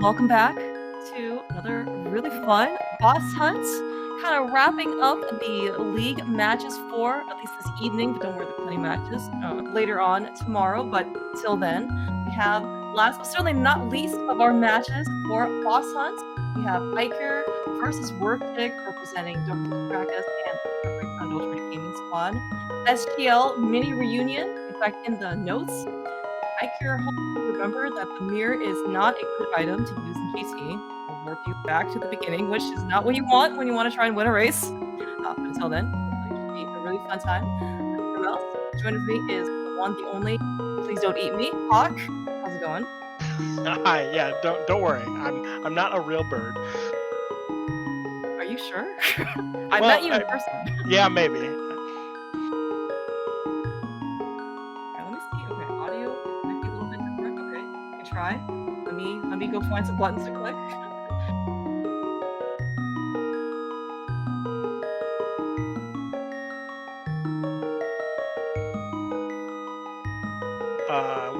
welcome back to another really fun boss hunt. Kind of wrapping up the league matches for at least this evening, but don't worry, there are plenty of matches later on tomorrow. But till then, we have last but certainly not least of our matches for boss hunt. We have Eykir versus Werfjig representing WOOOOO and the Ultimate Gaming Squad. STL mini reunion. In fact, in the notes, Eykir remember that the mirror is not a good item to use in GT. We'll warp you back to the beginning, which is not what you want when you want to try and win a race. But until then, it should be a really fun time. Everyone else, joining me is the one, the only. Please don't eat me, Hawk. How's it going? Hi, yeah, don't worry. I'm not a real bird. Are you sure? I met you in person. Yeah, maybe. Okay, let me see. Okay, audio might be a little bit different. Okay, you can try. Let me go find some buttons to click.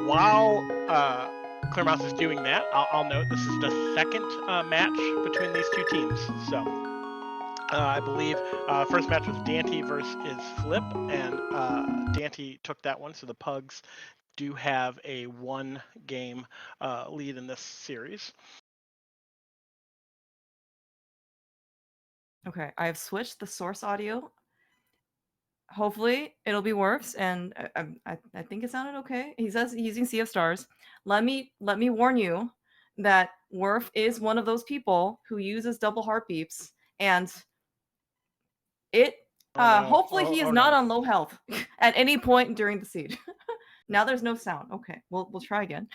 While Clearmouse is doing that, I'll note this is the second match between these two teams. So I believe first match was Daaanty versus Flip, and Daaanty took that one. So the Pugs do have a one-game lead in this series. Okay, I have switched the source audio. Hopefully it'll be Werf's, and I think it sounded okay. He says he's using Sea of Stars. Let me warn you that Werf is one of those people who uses double heart beeps, and it hopefully he is not on low health at any point during the siege. Now there's no sound. Okay, we'll try again.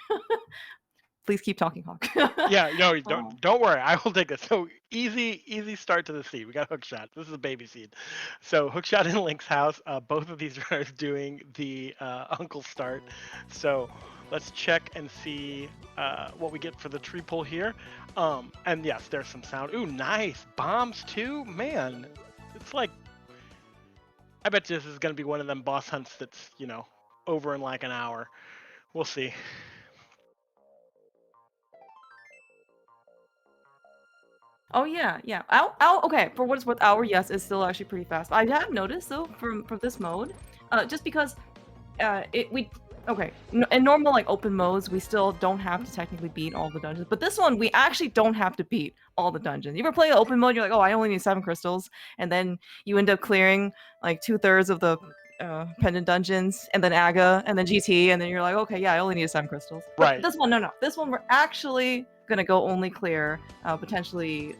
Please keep talking, Hawk. Yeah, no, don't worry. I will take this. So easy start to the seed. We got Hookshot. This is a baby seed. So Hookshot in Link's house. Both of these runners doing the uncle start. So let's check and see what we get for the tree pull here. And yes, there's some sound. Ooh, nice bombs too. Man, it's like I bet this is gonna be one of them boss hunts that's over in like an hour. We'll see. Oh yeah. Okay, for what it's worth, hour yes is still actually pretty fast. I have noticed though from this mode, just because in normal like open modes we still don't have to technically beat all the dungeons, but this one we actually don't have to beat all the dungeons. You ever play open mode? You're like, oh, I only need 7 crystals, and then you end up clearing like 2/3 of the pendant dungeons, and then Aga, and then GT, and then you're like, okay, yeah, I only need 7 crystals. But right. This one, no. This one we're actually gonna go only clear potentially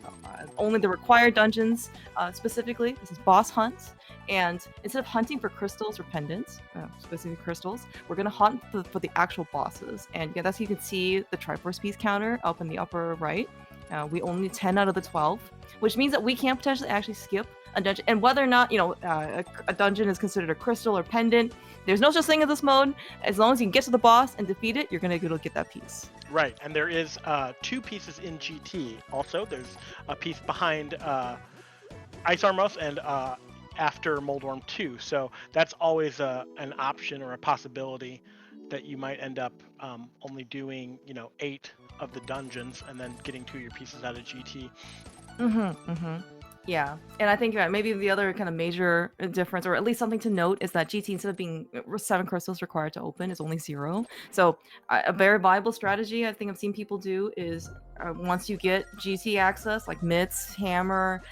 only the required dungeons. Specifically, this is boss hunt, and instead of hunting for crystals or pendants, specific crystals, we're gonna hunt for the actual bosses. And yeah, that's how you can see the Triforce piece counter up in the upper right. We only need 10 out of the 12, which means that we can potentially actually skip a dungeon. And whether or not a dungeon is considered a crystal or pendant, there's no such thing as this mode. As long as you can get to the boss and defeat it, you're gonna be able to get that piece. Right, and there is 2 pieces in GT. Also, there's a piece behind Ice Armos and after Moldworm 2. So that's always an option or a possibility that you might end up only doing 8 of the dungeons and then getting 2 of your pieces out of GT. Yeah, and I think maybe the other kind of major difference, or at least something to note, is that GT, instead of being 7 crystals required to open, is only 0. So a very viable strategy I think I've seen people do is once you get GT access, like Mitts, Hammer,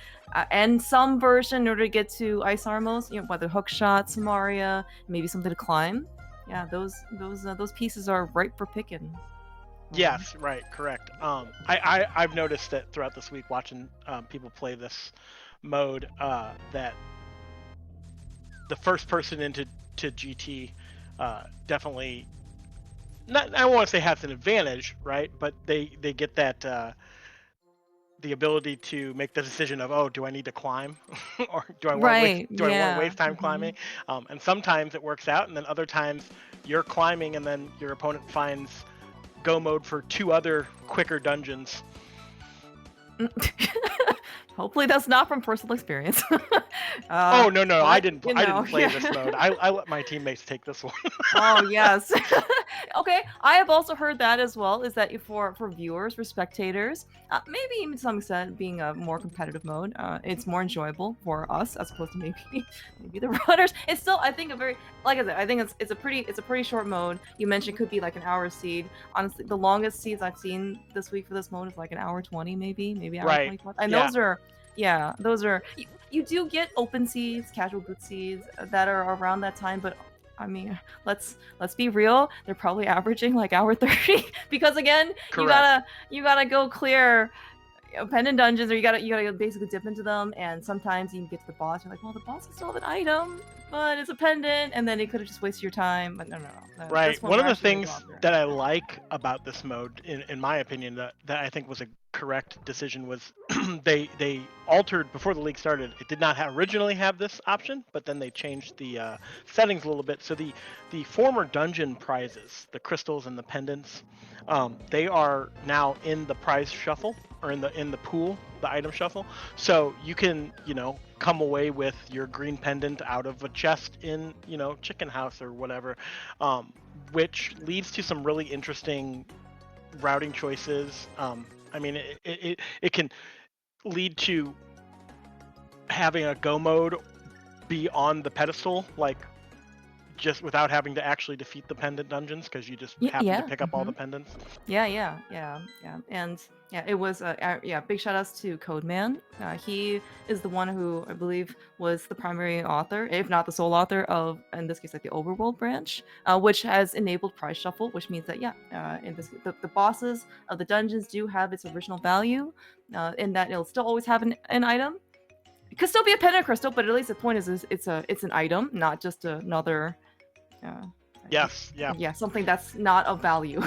and some version in order to get to Ice Armos, whether Hookshot, Samaria, maybe something to climb. Yeah, those pieces are ripe for picking. Yes, right, correct. I've noticed that throughout this week watching people play this mode that the first person into GT definitely, not, I don't want to say has an advantage, right? But they get that the ability to make the decision of, oh, do I need to climb or do I want to waste time climbing? And sometimes it works out, and then other times you're climbing and then your opponent finds go mode for 2 other quicker dungeons. Hopefully that's not from personal experience. Oh no, I didn't play this mode. I let my teammates take this one. Oh yes. Okay, I have also heard that as well. Is that for viewers, for spectators, maybe even to some extent being a more competitive mode, it's more enjoyable for us as opposed to maybe the runners. It's still, I think, a very, like I said, I think it's a pretty short mode. You mentioned it could be like an hour seed. Honestly, the longest seeds I've seen this week for this mode is like an hour 20, maybe hour Right. 25, and Yeah. those are you do get open seeds, casual good seeds that are around that time, but I mean, let's be real. They're probably averaging like hour 30 because again, Correct. you gotta go clear pendant dungeons, or you gotta basically dip into them. And sometimes you can get to the boss. You're like, well, the boss can still have an item, but it's a pendant, and then it could have just wasted your time. But no. Right. This one One we're of the actually gonna go things out there. that I like about this mode, in my opinion, that I think was a correct decision was they altered before the league started. It did not originally have this option, but then they changed the settings a little bit. So the former dungeon prizes, the crystals and the pendants, they are now in the prize shuffle, or in the pool, the item shuffle. So you can come away with your green pendant out of a chest in Chicken House or whatever, which leads to some really interesting routing choices. I mean, it can lead to having a go mode be on the pedestal, like just without having to actually defeat the pendant dungeons, because you just happen to pick up all the pendants. Yeah. And yeah, it was big shout outs to Codeman. He is the one who I believe was the primary author, if not the sole author of, in this case, like the overworld branch, which has enabled prize shuffle, which means that in this the bosses of the dungeons do have its original value, in that it'll still always have an item. It could still be a pendant crystal, but at least the point is it's an item, not just another. Yes, yeah. Yeah, something that's not of value.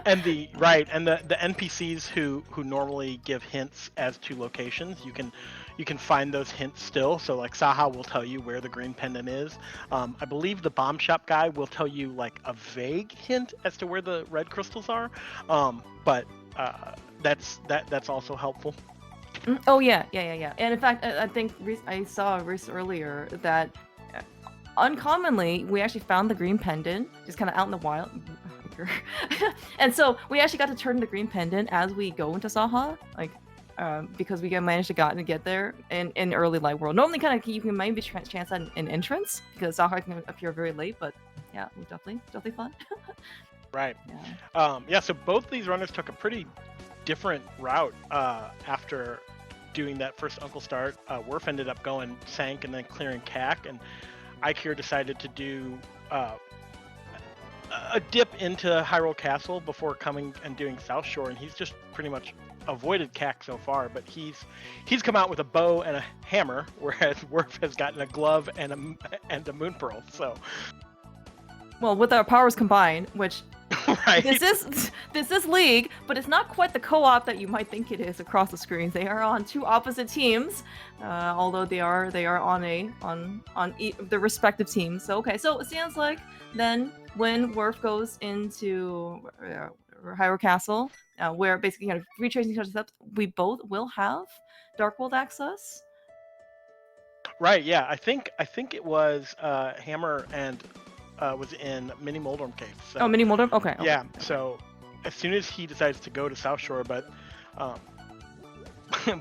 And the NPCs who normally give hints as to locations, you can find those hints still. So like Saha will tell you where the green pendant is. I believe the bomb shop guy will tell you like a vague hint as to where the red crystals are. But that's also helpful. Oh yeah. And in fact, I think I saw earlier that uncommonly we actually found the green pendant just kind of out in the wild. And so we actually got to turn the green pendant as we go into Saha, like because we managed to get there in early light world. Normally kind of you can maybe chance at an entrance because Saha can appear very late, but yeah, it was definitely fun. Right. Yeah. So both these runners took a pretty different route after doing that first Uncle Start. Werf ended up going Sank and then clearing CAC, and Eykir decided to do a dip into Hyrule Castle before coming and doing South Shore, and he's just pretty much avoided CAC so far. But he's come out with a bow and a hammer, whereas Werf has gotten a glove and a moon pearl. So, well, with our powers combined, which. Right. This is League, but it's not quite the co-op that you might think it is across the screens. They are on two opposite teams, although they are on the respective teams. So okay, so it sounds like then when Werf goes into Hyrule Castle, where basically kind of retracing each other's steps, we both will have Dark World access. Right. Yeah. I think it was Hammer and. Was in Mini Moldorm Cave. So, Mini Moldorm? Okay. Yeah, so as soon as he decides to go to South Shore, but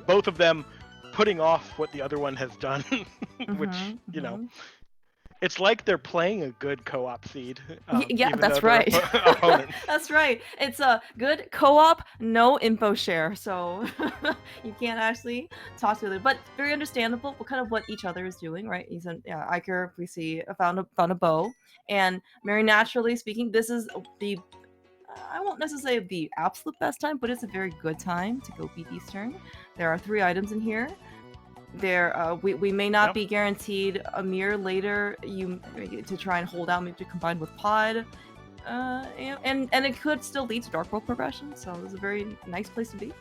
both of them putting off what the other one has done, which, it's like they're playing a good co-op seed. Yeah, that's right. That's right. It's a good co-op, no info share, so you can't actually talk to them. But very understandable. What each other is doing, right? He's Eykir. We see found a bow, and very naturally speaking, this is the. I won't necessarily say the absolute best time, but it's a very good time to go beat Eastern. There are 3 items in here. We may not be guaranteed a mirror later to try and hold out, maybe to combine with Pod, and it could still lead to Dark World progression, so it's a very nice place to be.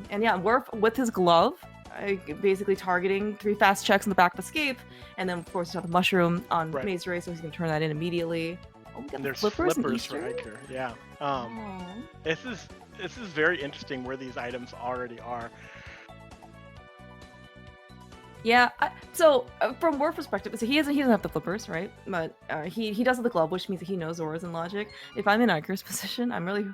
And yeah, Werf with his glove, basically targeting 3 fast checks in the back of Escape, and then of course you have the mushroom on Maze Ray, so he's gonna turn that in immediately. Oh, we got there's flippers for Easter. Eykir. Yeah. This is very interesting where these items already are. Yeah. From War's perspective, so he doesn't have the flippers, right? But he does have the glove, which means that he knows auras and logic. If I'm in Eykir's position, I'm really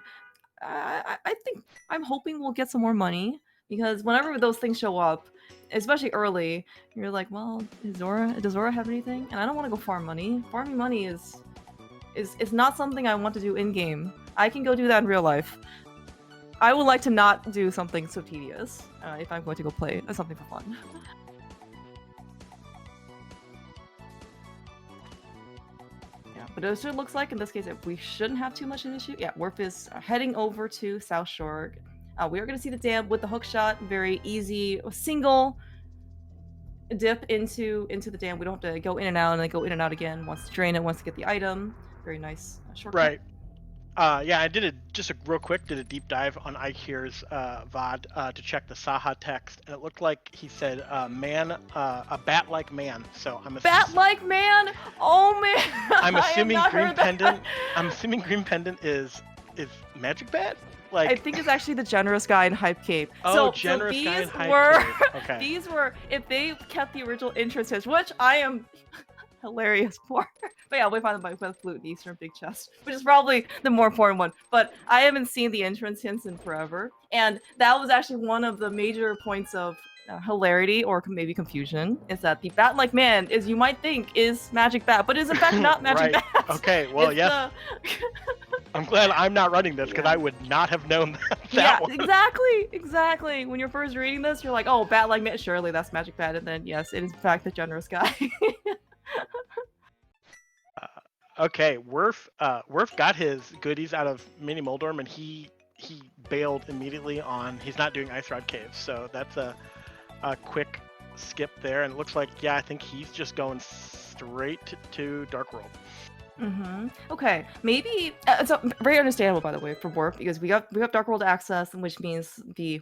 I think I'm hoping we'll get some more money because whenever those things show up, especially early, you're like, well, does Zora have anything? And I don't want to go farm money. Farming money is not something I want to do in game. I can go do that in real life. I would like to not do something so tedious if I'm going to go play something for fun. Yeah, but it looks like in this case we shouldn't have too much an issue. Yeah, Werf is heading over to South Shore. We are going to see the dam with the hook shot. Very easy, single dip into the dam. We don't have to go in and out and then go in and out again. Wants to drain it, wants to get the item. Very nice shortcut. Right. Yeah, I did just a real quick, did a deep dive on Eykir's VOD to check the Saha text, and it looked like he said man, a bat-like man. So I'm bat-like man. Oh man. I'm assuming green pendant. I'm assuming green pendant is magic bat. Like I think it's actually the generous guy in Hype Cape. Oh, generous guy in Hype Cape. Okay. These were if they kept the original entrance hints, which I am hilarious for. But yeah, we find them by flute and Eastern big chest, which is probably the more important one. But I haven't seen the entrance hints in forever, and that was actually one of the major points of hilarity or maybe confusion. Is that the bat-like man is you might think is magic bat, but is in fact not magic right. bat. Okay, well yes. I'm glad I'm not running this because I would not have known that one. Exactly. When you're first reading this, you're like, oh, bat-like man, surely that's magic bat, and then yes, it is in fact the generous guy. Okay, Werf got his goodies out of Mini Moldorm, and he bailed immediately on. He's not doing Ice Rod Caves, so that's a quick skip there. And it looks like I think he's just going straight to Dark World. Okay, maybe so very understandable by the way for Warp because we have Dark World access, which means the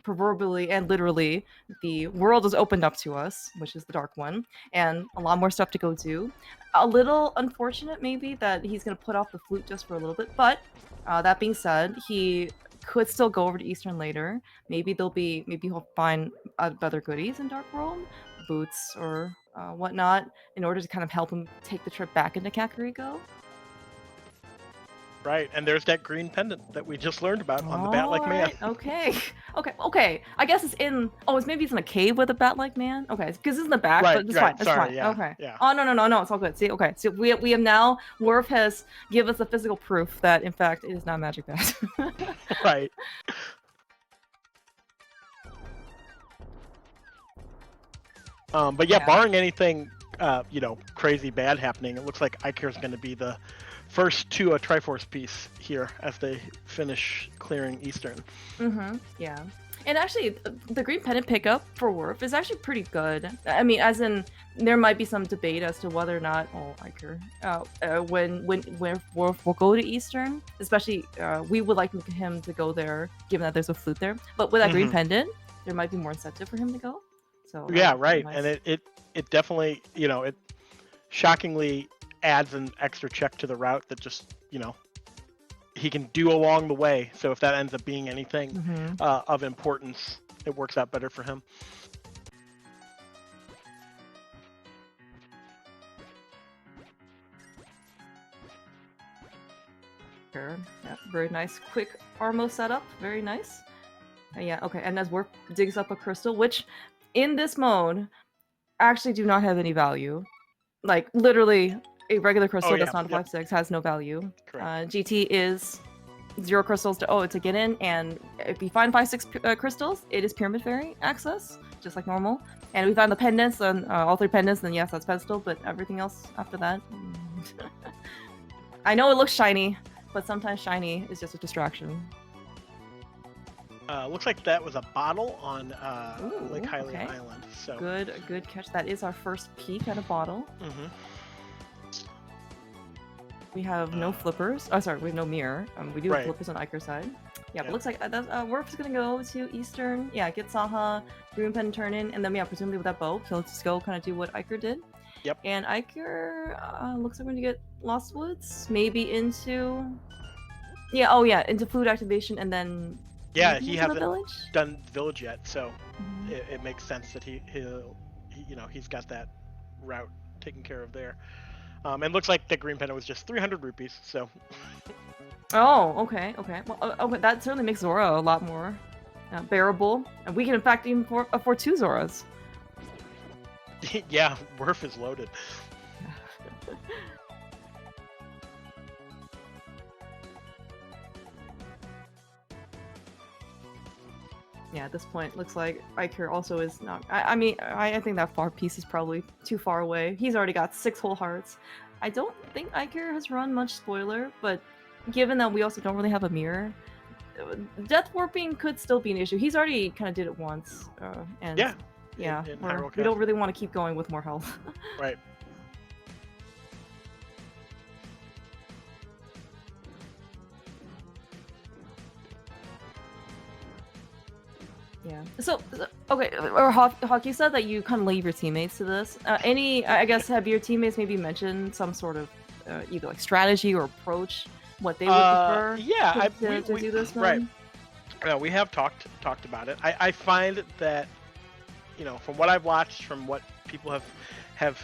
proverbially and literally the world is opened up to us, which is the dark one, and a lot more stuff to go do. A little unfortunate maybe that he's gonna put off the flute just for a little bit, but that being said, he could still go over to Eastern later. Maybe he'll find other goodies in Dark World, boots or whatnot, in order to kind of help him take the trip back into Kakariko. Right, and there's that green pendant that we just learned about on the bat-like man. Okay. I guess it's in. Oh, maybe it's in a cave with a bat-like man. Okay, because it's in the back, right, but it's right. fine. Sorry, fine. Yeah, okay. Yeah. Oh no, it's all good. See, okay, so we have now. Werf has given us the physical proof that in fact it is not magic bat. Right. But yeah, barring anything, crazy bad happening, it looks like Eykir's going to be the first to a Triforce piece here as they finish clearing Eastern. Yeah. And actually, the green pendant pickup for Werf is actually pretty good. I mean, as in, there might be some debate as to whether or not, Eykir, when Werf will go to Eastern, especially, we would like him to go there, given that there's a flute there. But with that green pendant, there might be more incentive for him to go. So yeah, right. Nice. And it definitely, it shockingly adds an extra check to the route that just, he can do along the way. So if that ends up being anything of importance, it works out better for him. Sure. Yeah, very nice, quick Armo setup. Very nice. Yeah, okay. And as Werf digs up a crystal, which in this mode actually do not have any value. Like literally a regular crystal that's not a 5/6 has no value. GT is 0 crystals to get in, and if you find 5/6 crystals, it is Pyramid Fairy access, just like normal. And if we find the pendants, then all 3 pendants, then yes, that's pedestal, but everything else after that. I know it looks shiny, but sometimes shiny is just a distraction. Looks like that was a bottle on Lake Hylian Island. So good catch. That is our first peek at a bottle. We have no flippers. Oh, sorry, we have no mirror. We do have flippers on Eykir's side. Yeah, but it looks like Werf is gonna go to Eastern. Yeah, get Saha, green pen turn in, and then presumably with that bow, he'll just go kind of do what Eykir did. Yep. And Eykir looks like we're gonna get Lost Woods, maybe into into food activation, and then he hasn't done village yet, so it makes sense that he's got that route taken care of there. And looks like the green pendant was just 300 rupees. So. Oh, okay. Well, okay, that certainly makes Zora a lot more bearable, and we can in fact even afford 2 Zoras. Yeah, Werf is loaded. Yeah, at this point, looks like Eykir also is not. I think that far piece is probably too far away. He's already got 6 whole hearts. I don't think Eykir has run much spoiler, but given that we also don't really have a mirror, death warping could still be an issue. He's already kind of did it once, and yeah, we don't really want to keep going with more health. Right. Yeah. So okay, or Hawk, you said that you kind of leave your teammates to this. I guess, have your teammates maybe mentioned some sort of either like strategy or approach, what they would prefer? Yeah, to do this one? Right. Yeah, we have talked about it. I find that, from what I've watched, from what people have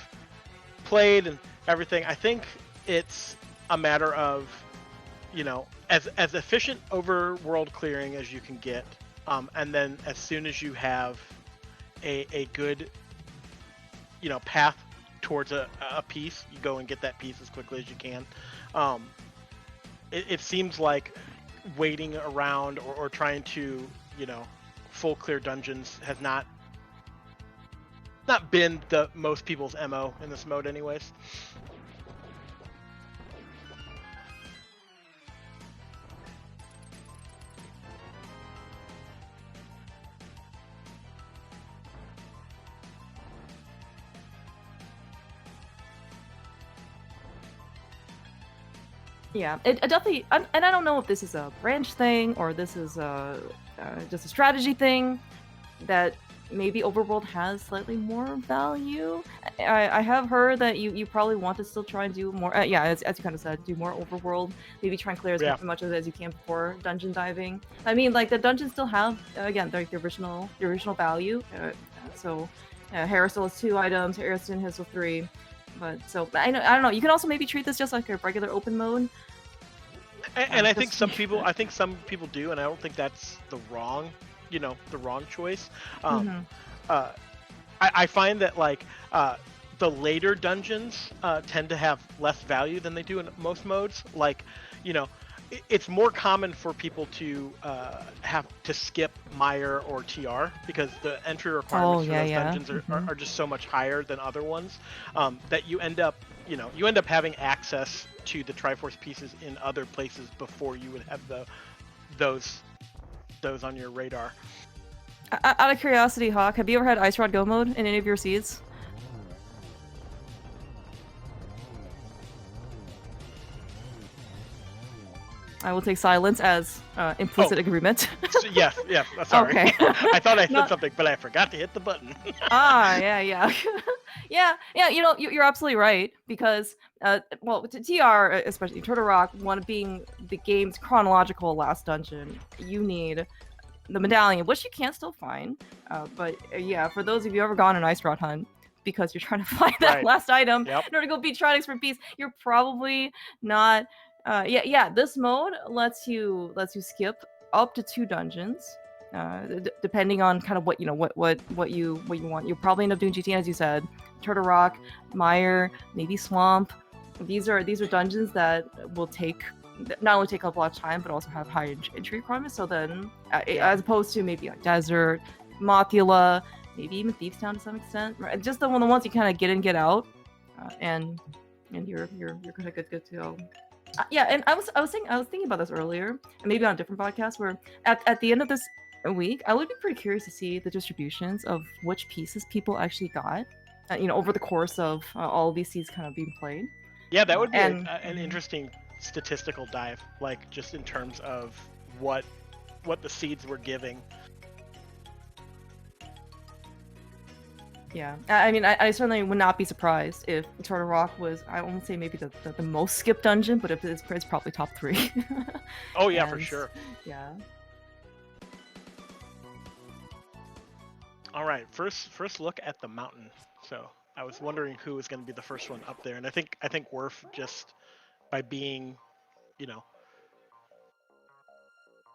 played and everything, I think it's a matter of, as efficient overworld clearing as you can get, and then as soon as you have a good, path towards a piece, you go and get that piece as quickly as you can. It seems like waiting around or trying to, full clear dungeons has not been the most people's MO in this mode anyways. Yeah, it definitely, and I don't know if this is a branch thing or this is just a strategy thing, that maybe Overworld has slightly more value. I have heard that you probably want to still try and do more, as you kind of said, do more Overworld, maybe try and clear as much as you can before dungeon diving. I mean, like, the dungeons still have, again, the original value, so Harrisol has 2 items, Harrison has 3. But so I don't know. You can also maybe treat this just like a regular open mode. And I think some people do, and I don't think that's the wrong choice. I find that like the later dungeons tend to have less value than they do in most modes. Like, it's more common for people to have to skip Mire or TR because the entry requirements for those dungeons are just so much higher than other ones, that you end up having access to the Triforce pieces in other places before you would have those on your radar. Out of curiosity, Hawk, have you ever had Ice Rod Go mode in any of your seeds? I will take silence as implicit agreement. Yes, sorry. Okay. I thought I said something, but I forgot to hit the button. Yeah. You're absolutely right, because, TR, especially Turtle Rock, one being the game's chronological last dungeon, you need the medallion, which you can still find. But for those of you who ever gone on Ice Rod Hunt, because you're trying to find that last item in order to go beat Tridix for peace, you're probably not. This mode lets you skip up to 2 dungeons, depending on kind of what you want. You'll probably end up doing GT, as you said, Turtle Rock, Mire, maybe Swamp. These are dungeons that will not only take up a lot of time, but also have high entry requirements. So then, as opposed to maybe like Desert, Mothula, maybe even Thieves Town to some extent, right? Just the ones you kind of get in, get out, and you're kind of good to go. And I was thinking about this earlier, and maybe on a different podcast, where at the end of this week, I would be pretty curious to see the distributions of which pieces people actually got, over the course of all of these seeds kind of being played. Yeah, that would be an interesting statistical dive, like just in terms of what the seeds were giving. Yeah, I mean, I certainly would not be surprised if Turtle Rock was, I won't say maybe the most skipped dungeon, but if it's probably top 3. Oh yeah, for sure. Yeah. All right, first look at the mountain. So I was wondering who was going to be the first one up there, and I think Werf, just by being, you know,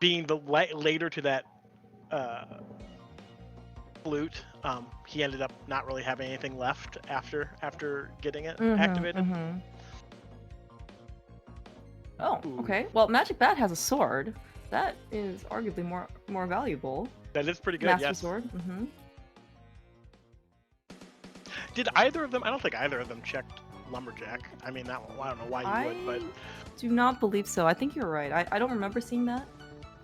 being the later to that uh, flute, he ended up not really having anything left after getting it activated. Oh, Ooh. okay. Well, Magic Bat has a sword. That is arguably more valuable. That is pretty good. Master yes. sword. Did either of them? I don't think either of them checked lumberjack. I mean, that I don't know why you would, but do not believe so. I think you're right. I don't remember seeing that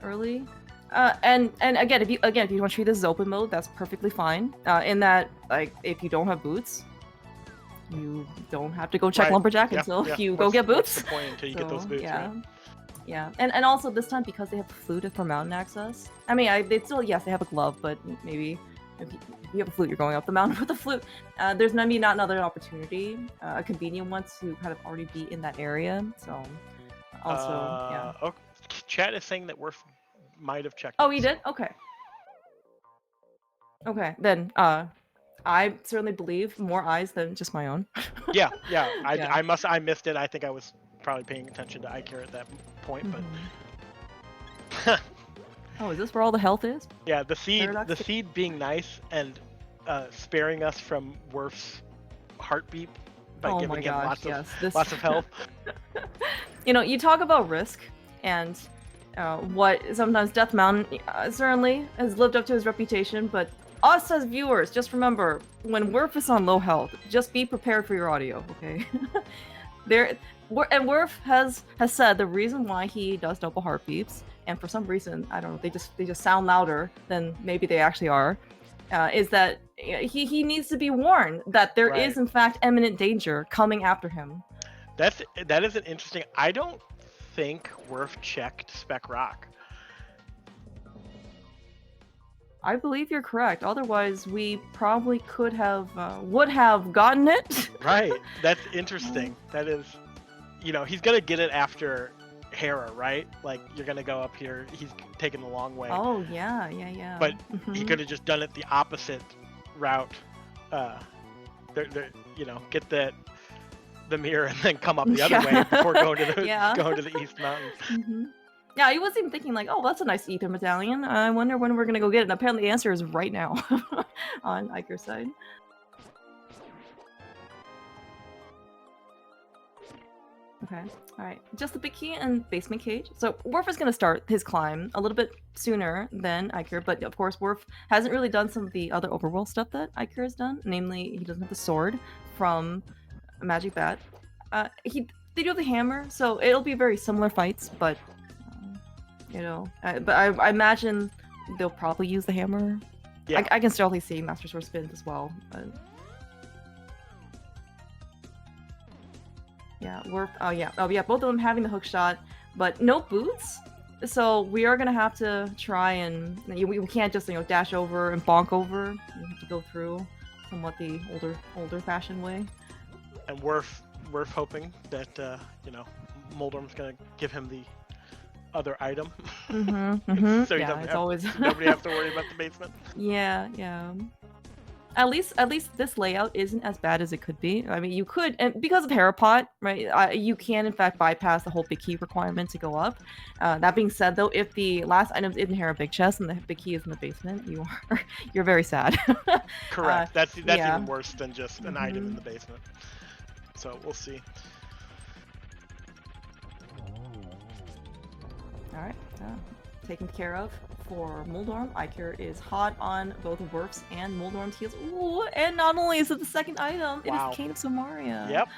early. And again, if you want to treat this as open mode, that's perfectly fine. In that, like, if you don't have boots, you don't have to go check lumberjack until you go get boots. What's the point until you get those boots? Yeah. Right? Yeah, and also this time, because they have the flute for mountain access. I mean, they still, yes, they have a glove, but maybe if you have a flute, you're going up the mountain with the flute. There's maybe not another opportunity, a convenient one to kind of already be in that area. So, also, yeah. Oh, chat is saying that Werf might have checked. Oh, he did? Okay. Okay, then I certainly believe more eyes than just my own. yeah. I missed it. I think I was probably paying attention to Eykir at that point, but. Oh, is this where all the health is? Yeah, the seed being nice and sparing us from Werf's heartbeat by giving him lots of health. You know, you talk about risk and what sometimes Death Mountain certainly has lived up to his reputation, but us as viewers, just remember, when Werf is on low health, just be prepared for your audio, okay? And Werf has said the reason why he does double heartbeats, and for some reason, I don't know, they just sound louder than maybe they actually are, is that he needs to be warned that there is in fact imminent danger coming after him. That is an interesting. I don't think Werf checked Spec Rock. I believe you're correct. Otherwise, we probably would have gotten it. Right. That's interesting. That is, you know, he's gonna get it after Hera, right? Like, you're gonna go up here. He's taking the long way. Oh yeah. But he could have just done it the opposite route. You know, get the mirror and then come up the other way before going to the East Mountains. Yeah, he was even thinking like, oh, that's a nice ether medallion. I wonder when we're gonna go get it. And apparently the answer is right now on Eykir's side. Okay, alright. Just the big key and basement cage. So Werf is gonna start his climb a little bit sooner than Eykir, but of course Werf hasn't really done some of the other overworld stuff that Eykir has done. Namely, he doesn't have the sword from Magic Bat. They do have the hammer, so it'll be very similar fights, but you know, but I imagine they'll probably use the hammer. Yeah. I can still see Master Sword spins as well. But... yeah, both of them having the hook shot, but no boots. So we are gonna have to try and we can't just dash over and bonk over. We have to go through somewhat the older fashioned way. And Werf hoping that Moldorm's gonna give him the other item. So nobody has to worry about the basement. Yeah. At least this layout isn't as bad as it could be. I mean, you could, and because of Harapot, right? You can in fact bypass the whole big key requirement to go up. That being said, though, if the last item's in Hera Big Chest and the big key is in the basement, you're very sad. Correct. That's even worse than just an item in the basement. So we'll see. All right, taken care of for Moldorm. Eykir is hot on both Werf's and Moldorm's heels. Ooh, and not only is it the second item, it is Cane of Somaria. Yep.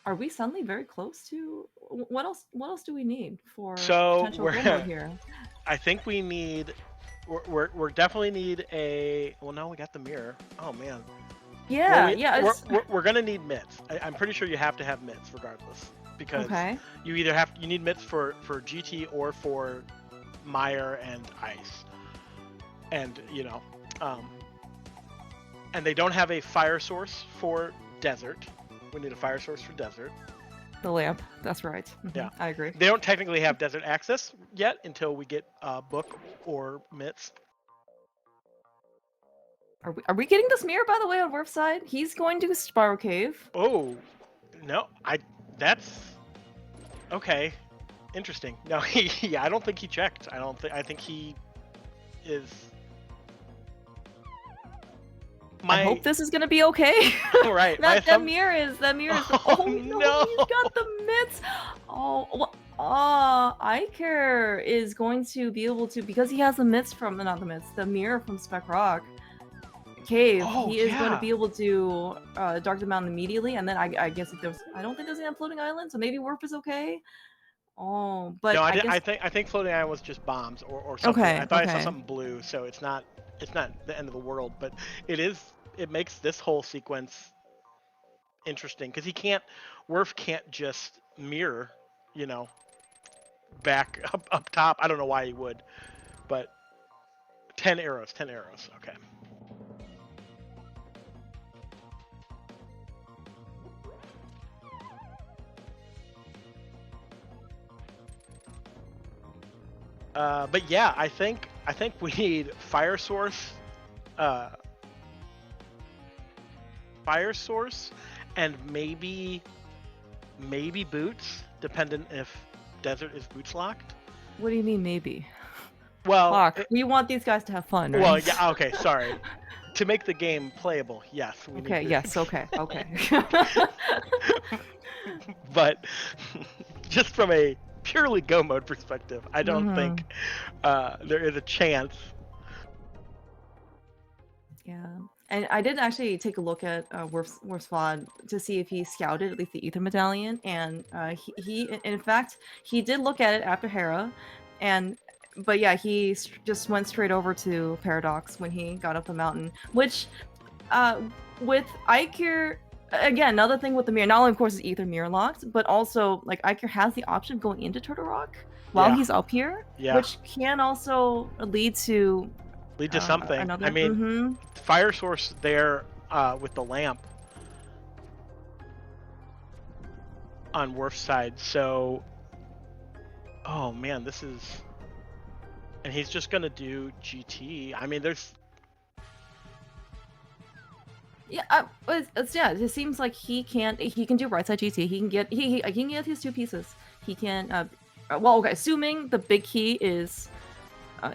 Are we suddenly very close to what else? What else do we need for potential win here? I think we need. We're definitely need a. Well, now we got the mirror. Oh man. Yeah, We're gonna need mitts. I'm pretty sure you have to have mitts regardless. Because you either you need mitts for GT or for Mire and Ice, and and they don't have a fire source for Desert. We need a fire source for Desert. The lamp. That's right. Yeah. I agree. They don't technically have desert access yet until we get Book or Mitts. Are we getting this mirror, by the way, on Werf's side? He's going to Spiral Cave. Oh, no, that's okay. Interesting. No, I don't think he checked. I think he is. I hope this is gonna be okay. Right. that mirror is. Oh no, he's got the mitts. Oh, well, Eykir is going to be able to, because he has the mitts from, not the mitts, the mirror from Spec Rock Cave. Oh, he is going to be able to dark the mountain immediately, and then I guess if there's, I don't think there's any floating island, so maybe Werf is okay. Oh, but no, I guess... I think floating island was just bombs or something. Okay, I thought I okay. saw something blue, so it's not the end of the world, but it makes this whole sequence interesting because Werf can't just mirror, you know, back up top. I don't know why he would, but 10 arrows, okay. But yeah, I think we need fire source, and maybe boots, dependent if desert is boots locked. What do you mean maybe? Well, Lock. We want these guys to have fun, right? Well, yeah, okay, sorry. To make the game playable, yes. We okay, need yes, okay. But just from a purely go mode perspective, I don't think there is a chance. Yeah, and I did actually take a look at Werf's VOD to see if he scouted at least the Ether Medallion, and he in fact he did look at it after Hera, but yeah, he just went straight over to Paradox when he got up the mountain, which with Eykir, again, another thing with the mirror, not only of course is Ether mirror locked, but also like Eykir has the option of going into Turtle Rock while he's up here, which can also lead to something. I mean, fire source there with the lamp on Werf's side. So, oh man, this is, and he's just gonna do GT. I mean, there's. Yeah, it seems like he can do right side GT. He can get his 2 pieces. He can well, okay, assuming the big key is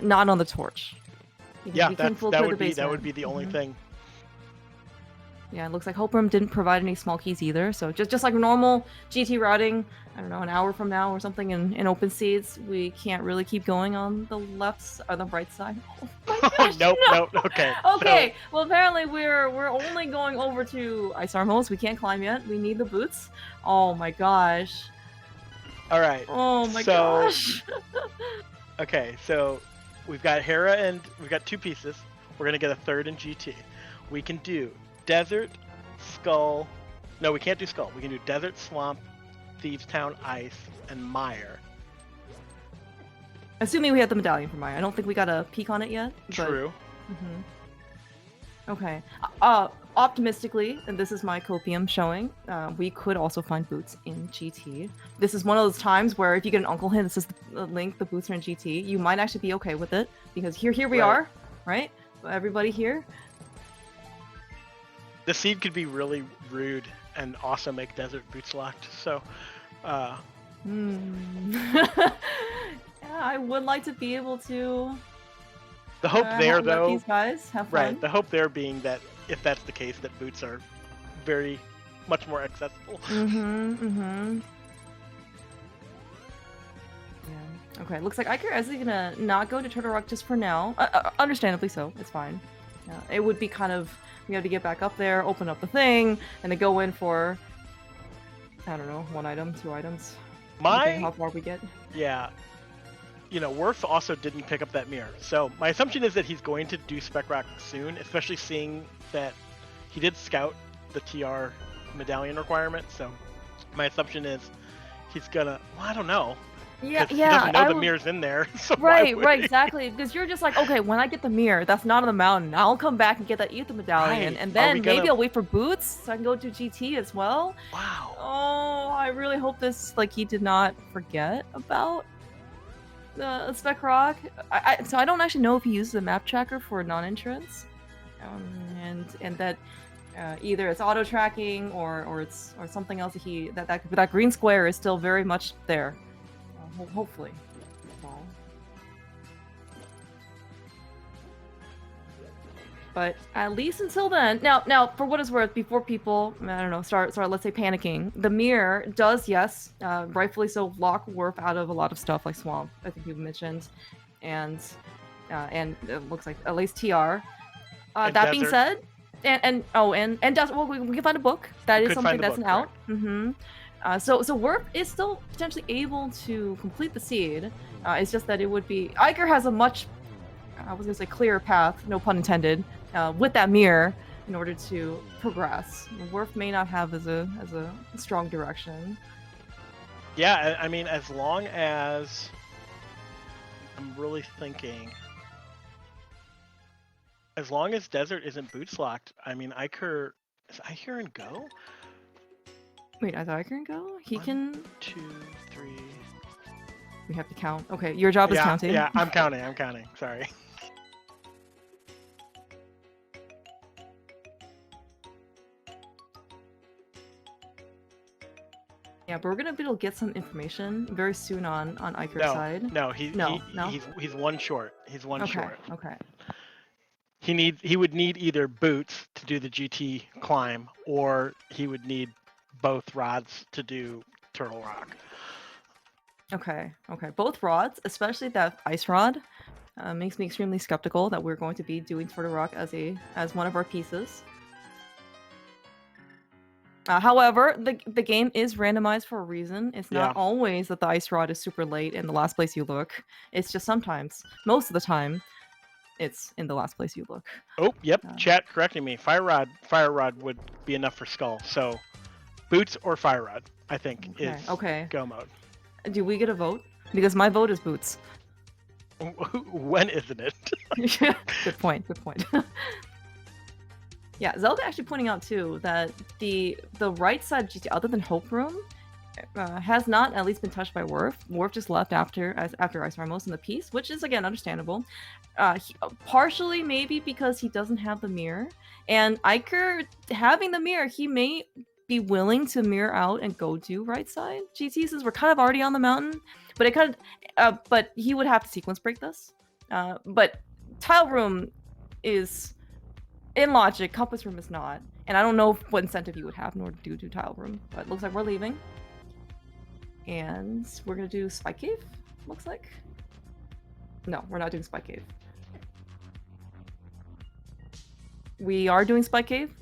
not on the torch. Yeah, that would be the only thing. Yeah, it looks like Hoperum didn't provide any small keys either. So just like normal GT routing, I don't know, an hour from now or something in open seeds, we can't really keep going on the left or the right side. Oh my gosh, nope, no. Okay. Okay, so... well apparently we're only going over to Ice Armos. We can't climb yet. We need the boots. Oh my gosh. All right. Oh my gosh. Okay, so we've got Hera and we've got 2 pieces. We're gonna get a third in GT. We can do desert, skull. No, we can't do skull. We can do desert, swamp, Thieves Town, ice, and mire. Assuming we have the medallion for mire. I don't think we got a peek on it yet. True. But... Okay. Optimistically, and this is my copium showing, we could also find boots in GT. This is one of those times where if you get an uncle hint that says the link, the boots are in GT, you might actually be okay with it, because here we are, right? Everybody here. The seed could be really rude and also make desert boots locked, so... Yeah, I would like to be able to... The hope there, let though... these guys have fun. Right, the hope there being that, if that's the case, that boots are very much more accessible. Yeah. Okay, looks like Eykir is gonna not go to Turtle Rock just for now. Understandably so, it's fine. It would be kind of... We have to get back up there, open up the thing, and then go in for... I don't know, 1 item, 2 items. How far we get. Yeah. You know, Werf also didn't pick up that mirror. So my assumption is that he's going to do Spec Rock soon, especially seeing that he did scout the TR medallion requirement. So my assumption is he's gonna, well, I don't know. Yeah, He doesn't know I the would. mirror's in there. So Right, why would right, he? exactly. Because you're just like, okay, when I get the mirror, that's not on the mountain. I'll come back and get that Ether medallion, Right. and Are we then maybe gonna? I'll wait for boots so I can go to GT as well. Wow. Oh, I really hope this like he did not forget about the Spec Rock. So I don't actually know if he uses a map tracker for non-entrance, and that either it's auto tracking or it's or something else. That green square is still very much there. Hopefully. Well, but at least until then, now for what it's worth, before people, I don't know, start let's say panicking, the mirror does, yes, rightfully so, lock Warp out of a lot of stuff like Swamp, I think you mentioned, and it looks like at least TR. That being said, and well, we can find a book. That is something that's out. So Warp is still potentially able to complete the seed. It's just that it would be Eykir has a much, I was gonna say clearer path, no pun intended, with that mirror in order to progress. Warp may not have as a strong direction. Yeah, I mean, as long as I'm really thinking, as long as Desert isn't boots locked, I mean, Eykir is Eykir in go? Wait, I thought Eykir can go. He 1, can. 2, 3. We have to count. Okay, your job is counting. Yeah, I'm counting. I'm counting. Sorry. Yeah, but we're gonna be able to get some information very soon on Eykir's side. No, he's one short. He's one short. Okay. He would need either boots to do the GT climb, or he would need both rods to do Turtle Rock. Okay. Both rods, especially that ice rod, makes me extremely skeptical that we're going to be doing Turtle Rock as one of our pieces. However, the game is randomized for a reason. It's not always that the ice rod is super late in the last place you look. It's just sometimes, most of the time, it's in the last place you look. Oh, yep. Chat correcting me. Fire rod would be enough for Skull. So, boots or fire rod, I think is go mode. Do we get a vote? Because my vote is boots. When isn't it? Good point. Yeah, Zelda actually pointing out too that the right side GT, other than Hope Room, has not at least been touched by Werf. Werf just left after Ice Ramos in the piece, which is again understandable. Partially maybe because he doesn't have the mirror, and Eykir having the mirror, he may be willing to mirror out and go do right side GT since we're kind of already on the mountain. But but he would have to sequence break this. But Tile Room is. In logic, Compass Room is not. And I don't know what incentive you would have in order to do Tile Room. But it looks like we're leaving. And we're going to do Spike Cave, looks like. No, we're not doing Spike Cave. We are doing Spike Cave?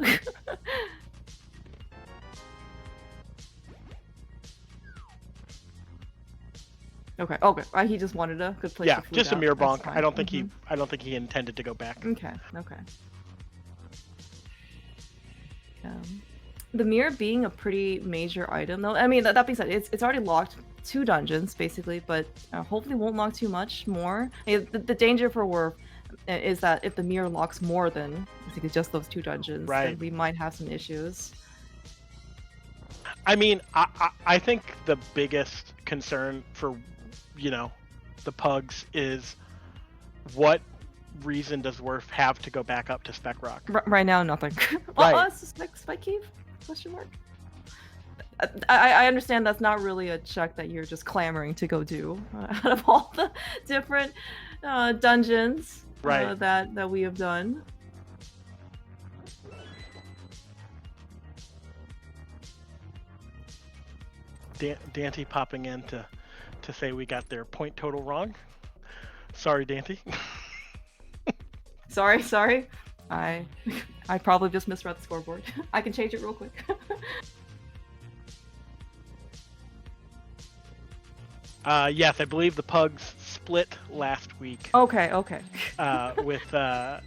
Okay. He just wanted a good place to flee just a out. mirror bonk. I don't think he intended to go back. Okay. The mirror being a pretty major item, though. I mean, that being said, it's already locked 2 dungeons, basically, but hopefully won't lock too much more. I mean, the danger for Werf is that if the mirror locks more than, I think it's just those 2 dungeons, then we might have some issues. I mean, I think the biggest concern for, the pugs is what reason does Werf have to go back up to Spec Rock? Right now, nothing. Right. Spike Cave? Question mark. I understand that's not really a check that you're just clamoring to go do out of all the different dungeons that we have done. Daaanty popping in to say we got their point total wrong. Sorry, Daaanty. Sorry. I probably just misread the scoreboard. I can change it real quick. Yes, I believe the pugs split last week. Okay. With their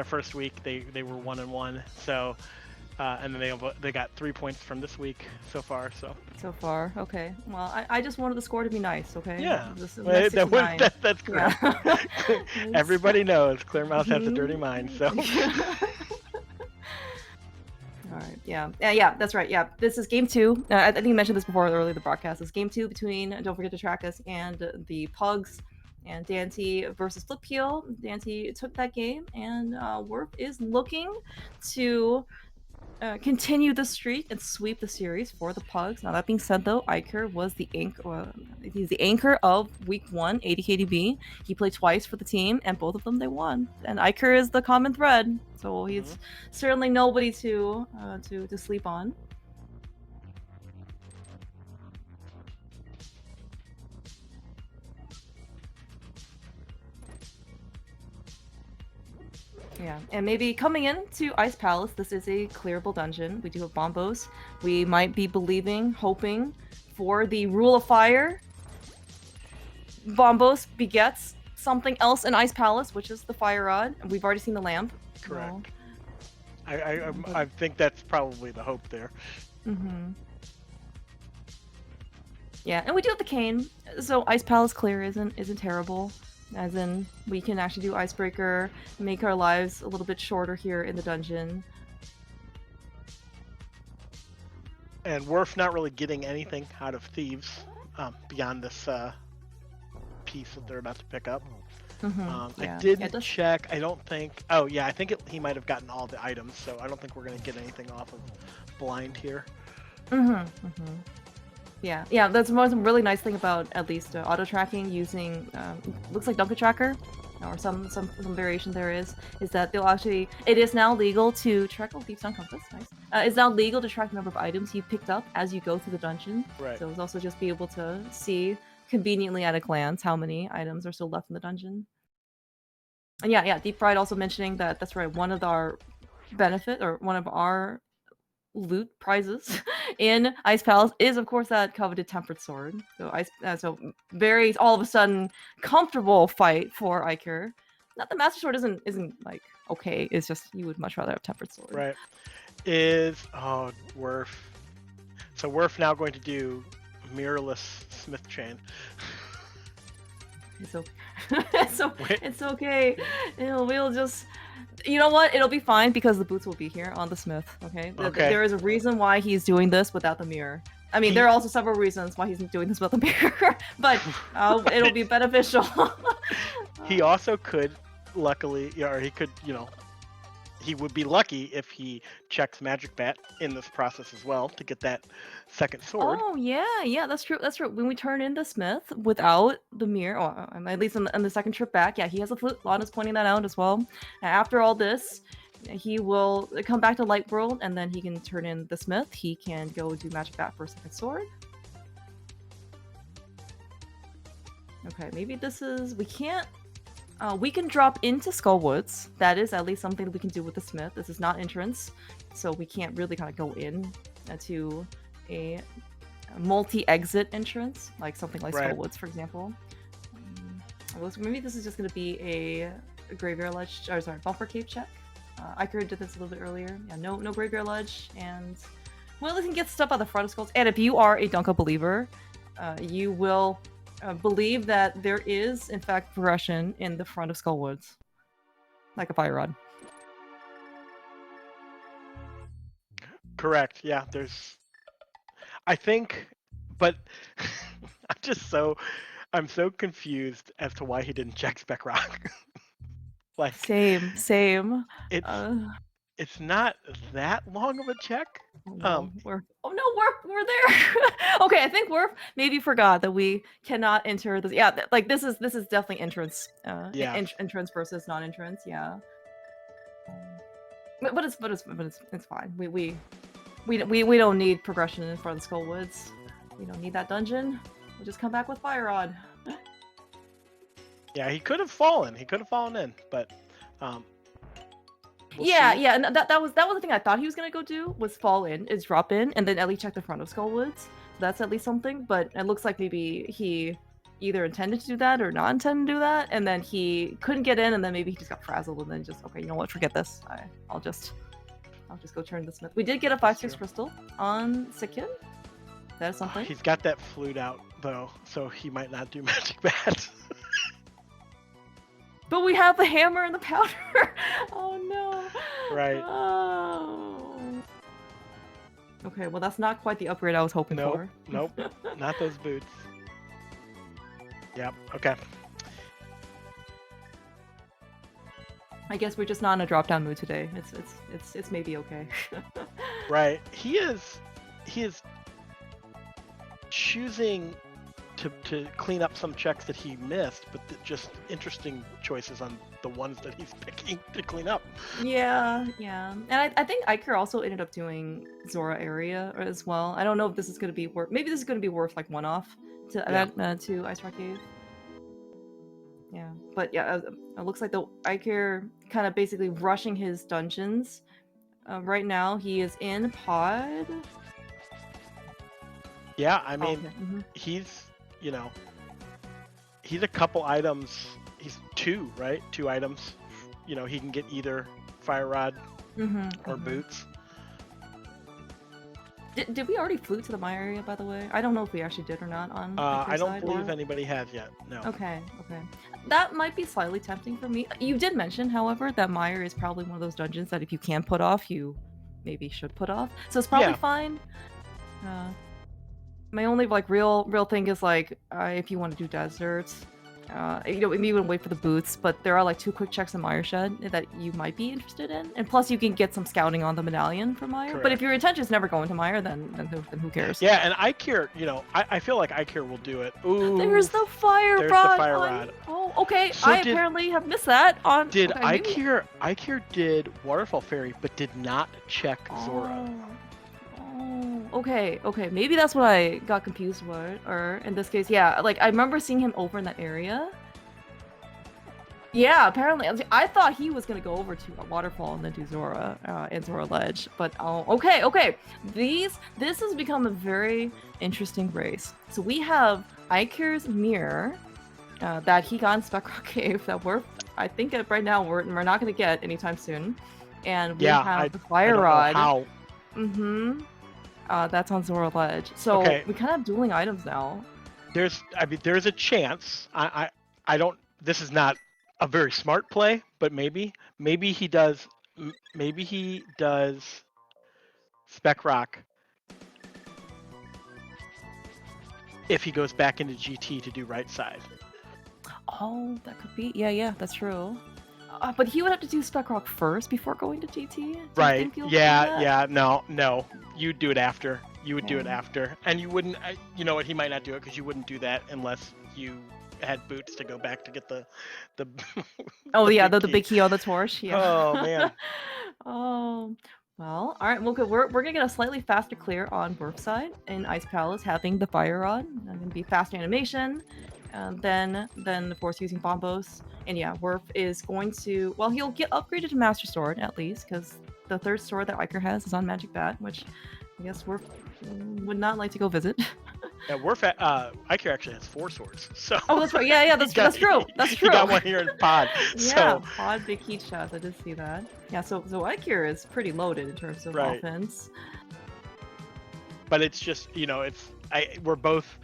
first week, they were 1-1. So, and then they got 3 points from this week so far. So so far. Okay. Well, I just wanted the score to be nice. Okay. Yeah. This is Well, nice 69. that's correct. Yeah. Everybody knows Clearmouth has a dirty mind, so. All right. Yeah. Yeah. That's right. Yeah. This is game 2. I think you mentioned this before earlier. The broadcast is game 2 between Don't Forget to Track Us and the Pugs, and Daaanty versus Flippeel. Daaanty took that game, and Werf is looking to continue the streak and sweep the series for the Pugs. Now that being said, though, Eykir was the he's the anchor of Week 1 ADKDB. He played twice for the team, and both of them they won. And Eykir is the common thread, so he's certainly nobody to sleep on. Yeah, and maybe coming into Ice Palace, this is a clearable dungeon. We do have bombos. We might be hoping for the Rule of Fire. Bombos begets something else in Ice Palace, which is the Fire Rod. And we've already seen the lamp. Correct. I think that's probably the hope there. Mm-hmm. Yeah, and we do have the cane, so Ice Palace clear isn't terrible. As in, we can actually do Icebreaker, make our lives a little bit shorter here in the dungeon. And Werf not really getting anything out of Thieves beyond this piece that they're about to pick up. Mm-hmm. I didn't check. I don't think... Oh, yeah, I think he might have gotten all the items, so I don't think we're going to get anything off of Blind here. Mm-hmm. Mm-hmm. Yeah, that's one really nice thing about at least auto tracking using looks like Dunker Tracker, or some variation there is that they'll actually, it is now legal to track. Oh, Thieves on Compass, nice. It's now legal to track the number of items you picked up as you go through the dungeon. Right. So it's also just be able to see conveniently at a glance how many items are still left in the dungeon. And yeah, Deep Fried also mentioning that that's right. One of our loot prizes in Ice Palace is of course that coveted Tempered Sword. So very all of a sudden comfortable fight for Eykir. Not the Master Sword isn't like okay, it's just you would much rather have Tempered Sword. Right. Werf. So Werf now going to do mirrorless Smith Chain. It's okay. We'll just. You know what? It'll be fine because the boots will be here on the Smith. Okay. There is a reason why he's doing this without the mirror. I mean, there are also several reasons why he's doing this without the mirror, but it'll be beneficial. He also could, luckily, or he could, he would be lucky if he checks Magic Bat in this process as well to get that second sword. Oh yeah, that's true. When we turn in the Smith without the mirror, or at least on the second trip back, yeah, he has a flute. Lana's pointing that out as well. And after all this, he will come back to Light World, and then he can turn in the Smith. He can go do Magic Bat for a second sword. Okay, maybe this is... We can't... we can drop into Skullwoods. That is at least something that we can do with the Smith. This is not entrance, so we can't really kind of go in to a multi-exit entrance, like something like Skullwoods, for example. Maybe this is just going to be a Graveyard Ledge, or sorry, Bumper Cave check. Eykir did this a little bit earlier. Yeah, no Graveyard Ledge, and well, we can get stuff out the front of Skulls. And if you are a Dunka believer, you will believe that there is, in fact, progression in the front of Skullwoods, like a Fire Rod. Correct. Yeah, there's. I think, but I'm so confused as to why he didn't check Spec Rock. Like same. It's not that long of a check. We're there. Okay, I think Werf maybe forgot that we cannot enter this. Yeah, like this is definitely entrance. Entrance versus non-entrance. Yeah. But it's fine. We don't need progression in front of the Skullwoods. We don't need that dungeon. We'll just come back with Fire Rod. Yeah, he could have fallen. He could have fallen in, but we'll see. And that was the thing I thought he was gonna go do, was fall in, is drop in, and then at least check the front of Skullwoods. So that's at least something. But it looks like maybe he either intended to do that or not intended to do that, and then he couldn't get in, and then maybe he just got frazzled, and then just okay, you know what, forget this. I'll just go turn the Smith. We did get a 5/6 crystal on Sikin. that something? He's got that flute out though, so he might not do magic bat. But we have the hammer and the powder. Oh no. Right. Oh. Okay, well that's not quite the upgrade I was hoping for. Nope, not those boots. Yep. Okay. I guess we're just not in a drop-down mood today. It's maybe okay. Right. He is choosing to clean up some checks that he missed, but just interesting choices on the ones that he's picking to clean up. Yeah. And I think Eykir also ended up doing Zora area as well. I don't know if this is going to be worth. Maybe this is going to be worth like one-off to Ice Rock Cave. Yeah, but yeah, it looks like the Eykir kind of basically rushing his dungeons. Right now, he is in pod. Yeah, I mean, okay. he's, he's a couple items. He's two, right? 2 items. He can get either fire rod or boots. Did we already flute to the Maya area, by the way? I don't know if we actually did or not on I don't believe anybody has yet, no. Okay. That might be slightly tempting for me. You did mention, however, that Maya is probably one of those dungeons that if you can put off, you maybe should put off. So it's probably fine. My only real thing is if you want to do deserts, maybe you wouldn't wait for the boots, but there are 2 quick checks in Mire Shed that you might be interested in, and plus you can get some scouting on the medallion for Mire. Correct. But if your intention is never going to Mire, then who cares? Yeah, and Eykir, I feel like Eykir will do it. Ooh, there's the fire rod. Oh, okay. So apparently have missed that on. Did okay, Eykir did Waterfall Fairy, but did not check Zora. Okay. Maybe that's what I got confused with. Or in this case, yeah, I remember seeing him over in that area. Yeah, apparently. I thought he was gonna go over to a waterfall and then do Zora and Zora Ledge. But okay. This has become a very interesting race. So we have Eykir's mirror that he got in Spec Rock Cave that I think right now we're not gonna get anytime soon. And we have the fire rod. How? That's on Zora Ledge. So we kind of have dueling items now. There's a chance. I don't. This is not a very smart play, but maybe he does. Maybe he does Spec Rock if he goes back into GT to do right side. Oh, that could be. Yeah, that's true. But he would have to do Spec Rock first before going to GT. Right. Yeah. No. You'd do it after. You would do it after, and you wouldn't. You know what? He might not do it because you wouldn't do that unless you had boots to go back to get the. the big key on the torch. Yeah. Oh man. Oh. Well, all right. Well, good. We're gonna get a slightly faster clear on Werf side, and Ice Palace having the fire rod. That's gonna be faster animation. Then of course using bombos. And yeah, Werf is going to, well, he'll get upgraded to Master Sword at least, because the 3rd sword that Eykir has is on Magic Bat, which I guess Werf would not like to go visit. Yeah, Eykir actually has 4 swords. So. Oh, that's right. Yeah, that's true. That's true. He got one here in pod. Yeah, pod, big heat shots. I did see that. Yeah, so Eykir is pretty loaded in terms of offense. But it's just, we're both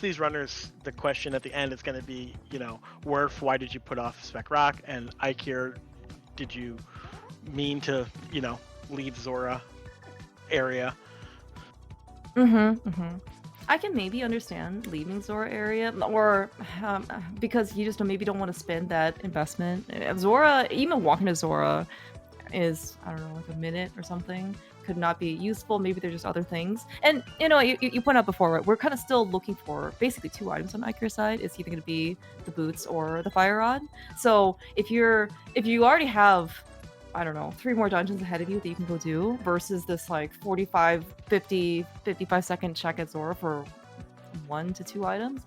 these runners. The question at the end is going to be, Werf, why did you put off Spec Rock? And Eykir, did you mean to, leave Zora area? I can maybe understand leaving Zora area, or because you just maybe don't want to spend that investment. Zora, even walking to Zora is, I don't know, a minute or something. Could not be useful. Maybe there's just other things. And you point out before, right? We're kind of still looking for basically 2 items on Eykir's side. It's either going to be the boots or the fire rod. So if you already have, I don't know, 3 more dungeons ahead of you that you can go do versus this 45, 50, 55 second check at Zora for 1 to 2 items,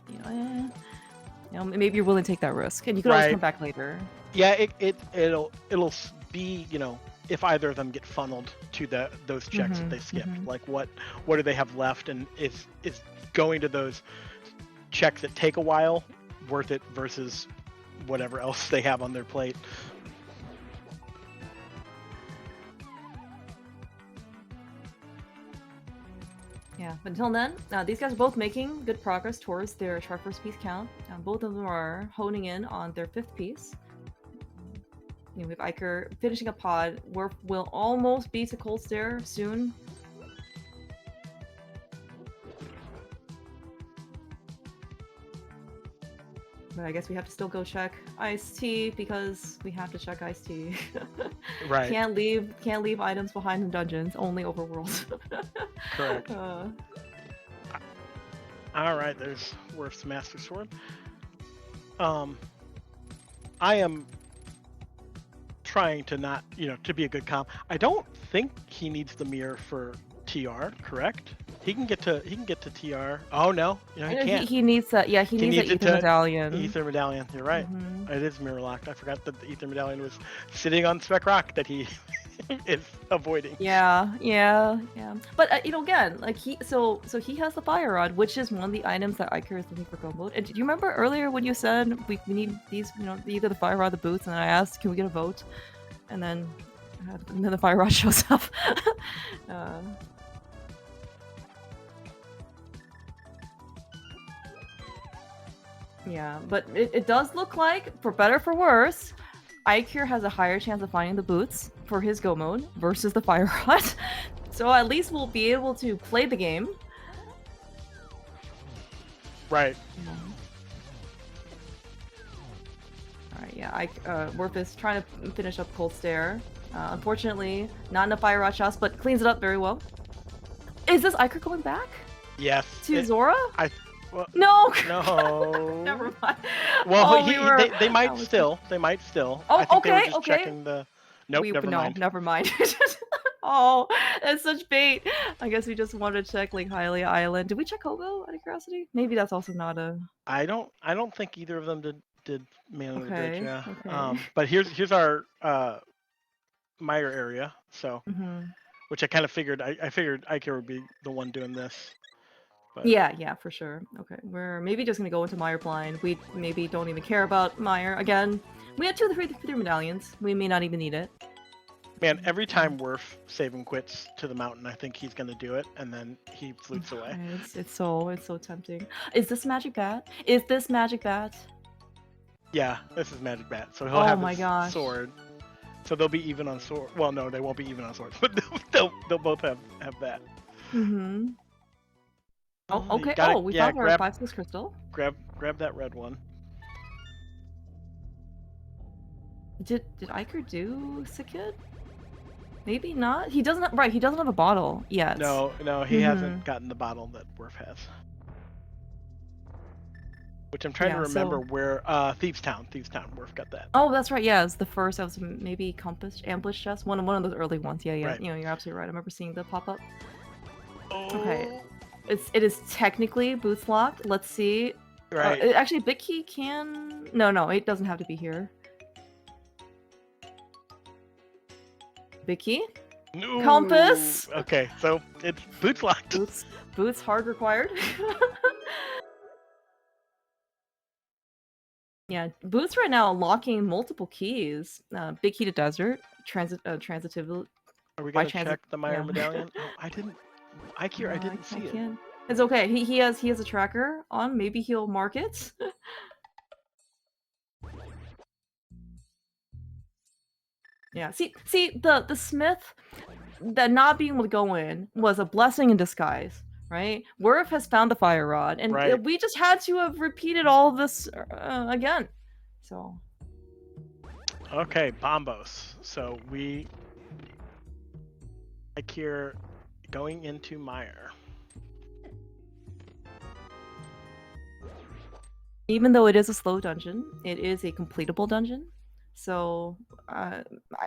maybe you're willing to take that risk, and you can always come back later. Yeah, it'll be, if either of them get funneled to those checks that they skipped, what do they have left, and is going to those checks that take a while worth it versus whatever else they have on their plate. Yeah, But until then, these guys are both making good progress towards their Triforce piece count. Both of them are honing in on their 5th piece. We have Eykir finishing a pod. Werf will almost be to Cold Stare soon. But I guess we have to still go check Iced Tea because we have to check Iced Tea. Right. Can't leave items behind in dungeons. Only overworld. Correct. All right, there's Werf's Master Sword. I am trying to not, to be a good comp. I don't think he needs the mirror for TR, correct? He can get to TR. Oh no, he can't. He needs that. Yeah, he needs that Ether Medallion. Ether Medallion. You're right. It is mirror locked. I forgot that the Ether Medallion was sitting on Spec Rock that he is avoiding. Yeah. But again, like he has the Fire Rod, which is one of the items that Eykir is looking for go mode. And do you remember earlier when you said we need these, either the Fire Rod, or the boots, and then I asked, can we get a vote? And then the Fire Rod shows up. Yeah, but it does look like, for better or for worse, Eykir has a higher chance of finding the boots for his go mode versus the Fire Rod. So at least we'll be able to play the game. Right. Alright, yeah, Werf is trying to finish up Cold Stare. Unfortunately, not enough Fire Rod shots, but cleans it up very well. Is this Eykir going back? Yes. To Zora? Well, no. Never mind. Well, they might still. They might still. Oh, I think okay. They were just checking the. Nope. Never mind. Oh, that's such bait. I guess we just wanted to check like Hylia Island. Did we check Hobo out of curiosity? Maybe that's also not a. I don't think either of them did Man on the Bridge. Yeah. Okay. But here's our Mire area. So, which I kind of figured. I figured Eykir would be the one doing this. But... Yeah, for sure. Okay, we're maybe just gonna go into Mire blind. We maybe don't even care about Mire again. We had 2 of the 3 medallions. We may not even need it. Man, every time Werf save and quits to the mountain, I think he's gonna do it, and then he flutes away. It's so tempting. Is this Magic Bat? Is this Magic Bat? Yeah, this is Magic Bat. So he'll have his sword. So they'll be even on sword. Well, no, they won't be even on swords, but they'll both have that. Oh, okay. We found our 5-6 crystal. Grab that red one. Did Eykir do Sikid? Maybe not. He doesn't have a bottle yet. No, he hasn't gotten the bottle that Werf has. Which I'm trying to remember where Thieves Town, Werf got that. Oh, that's right. Yeah, it's the first. That was maybe Ambush chest. One of those early ones. Yeah. Right. You're absolutely right. I remember seeing the pop up. Oh. Okay. It is technically boots locked. Let's see. Right. Actually, Big Key can. No, it doesn't have to be here. Big Key? No. Compass? Okay, so it's boots locked. Boots hard required. Yeah, boots right now locking multiple keys. Big Key to Desert, transitivity. Are we gonna check the Mire medallion? Oh, I didn't. Eykir, I didn't see it. It's okay. He has a tracker on. Maybe he'll mark it. Yeah. See, the Smith, that not being able to go in was a blessing in disguise, right? Werf has found the Fire Rod, and we just had to have repeated all of this again. So. Okay, Bombos. So Eykir going into Mire. Even though it is a slow dungeon, it is a completable dungeon. So,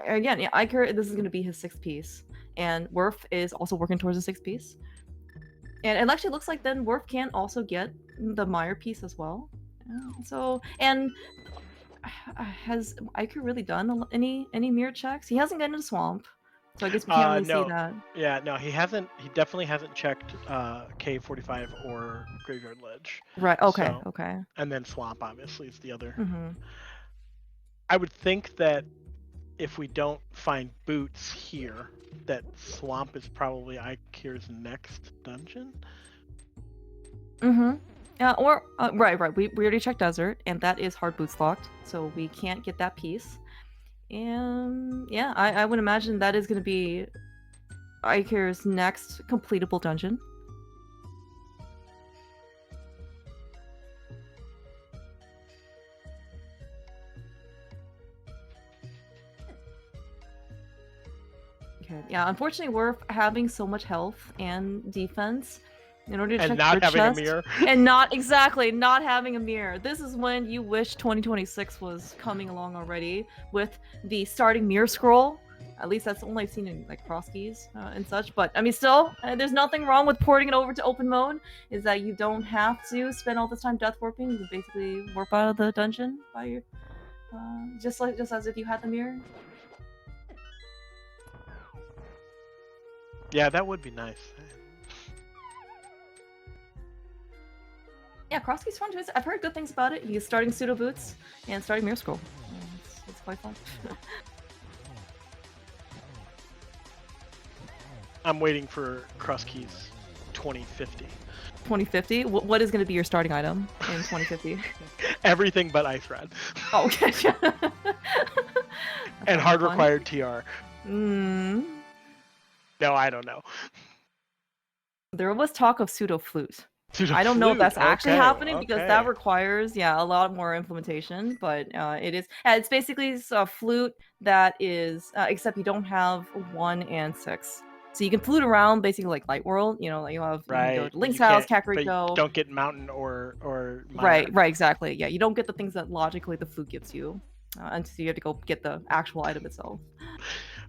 again, Eykir, this is going to be his 6th piece. And Werf is also working towards a 6th piece. And it actually looks like then Werf can also get the Mire piece as well. Has Eykir really done any mirror checks? He hasn't gotten into Swamp. So I guess we can't really see that. Yeah, no, he hasn't. He definitely hasn't checked Cave 45 or Graveyard Ledge. Right. Okay. Okay. And then Swamp obviously is the other. I would think that if we don't find boots here, that Swamp is probably Eykir's next dungeon. Mm-hmm. Yeah, or right. We already checked desert, and that is hard boots locked, so we can't get that piece. And yeah, I would imagine that is going to be Eykir's next completable dungeon. Okay. Yeah, unfortunately, we're having so much health and defense in order to And check not the having a chest, mirror. and not having a mirror. This is when you wish 2026 was coming along already with the starting mirror scroll. At least that's only I've seen in like cross keys and such. But I mean, still, there's nothing wrong with porting it over to open mode. Is that you don't have to spend all this time death warping. You can basically warp out of the dungeon by your, just as if you had the mirror. Yeah, that would be nice. Yeah, cross keys fun too. I've heard good things about it. He's starting pseudo boots and starting mirror scroll. It's quite fun. I'm waiting for cross keys 2050. 2050. What is going to be your starting item in 2050? Everything but ice rod. Oh, okay. And hard required TR. Mm. No, I don't know. There was talk of pseudo flute. Pseudo I don't know if that's actually happening okay. because that requires, a lot more implementation. But it is. It's basically a flute that is, except you don't have 1 and 6. So you can flute around basically like Light World. You know, you have you can go to Link's house, Kakariko. Don't get mountain or Right, exactly. Yeah, you don't get the things that logically the flute gives you until you have to go get the actual item itself.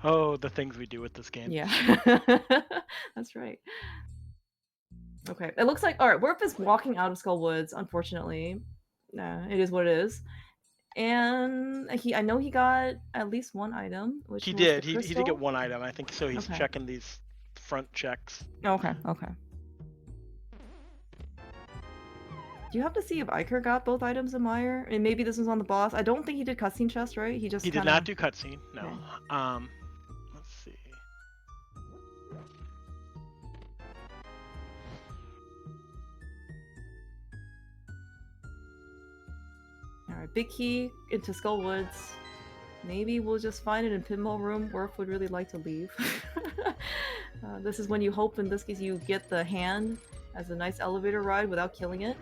Oh, the things we do with this game. Yeah, that's right. Okay, it looks like all right. Werf is walking out of Skull Woods. Unfortunately, it is what it is. And I know he got at least 1 item. Which he was did. the He crystal. did get 1 item. I think so. He's checking these front checks. Okay. Do you have to see if Eykir got both items in Mire? And maybe this was on the boss. I don't think he did cutscene chest, right? He did not do cutscene. No. Okay. Let's see. Alright, big key into Skull Woods. Maybe we'll just find it in Pinball Room. Werf would really like to leave. This is when you hope in this case you get the hand as a nice elevator ride without killing it.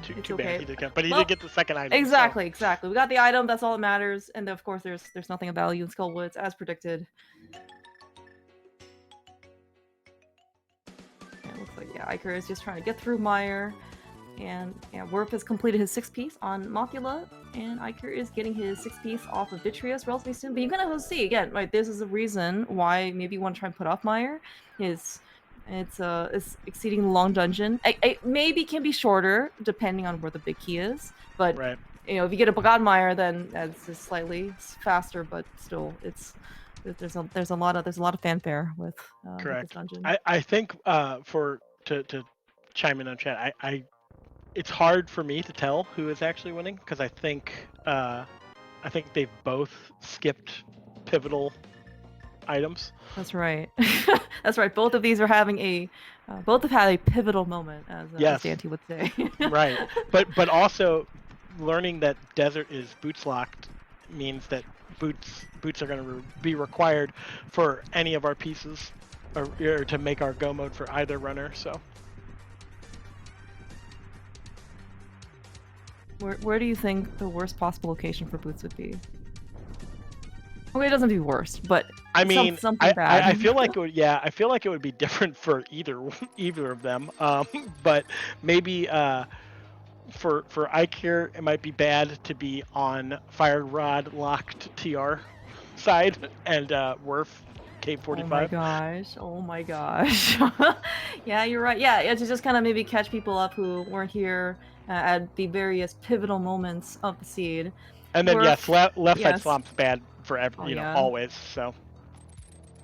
Too bad he did get, but he did get the second item. Exactly. We got the item, that's all that matters. And of course there's nothing of value in Skull Woods, as predicted. Yeah, it looks like Eykir is just trying to get through Mire. And Werf has completed his 6th piece on Mothula, and Eykir is getting his 6th piece off of Vitreous relatively soon. But you're gonna see again, right? This is a reason why maybe you want to try and put off Mire. It's exceeding long dungeon. It maybe can be shorter depending on where the big key is, but right. If you get a Godmire, then it's just slightly faster, but still there's a lot of fanfare with Correct. this dungeon. I think to chime in on chat, it's hard for me to tell who is actually winning because I think they've both skipped pivotal items. That's right. That's right. Both of these are having both have had a pivotal moment, as Daaanty would say. Right, but also learning that desert is boots locked means that boots are going to be required for any of our pieces, or to make our go mode for either runner. So. Where do you think the worst possible location for boots would be? Well, it doesn't be worst, but I mean, something bad. I feel like it would. Yeah, I feel like it would be different for either of them. But maybe for Eykir, it might be bad to be on Fire Rod locked TR side and Werf K45. Oh my gosh. Yeah, you're right. Yeah, to just kind of maybe catch people up who weren't here at the various pivotal moments of the seed. And then left side swamp's bad for always. So.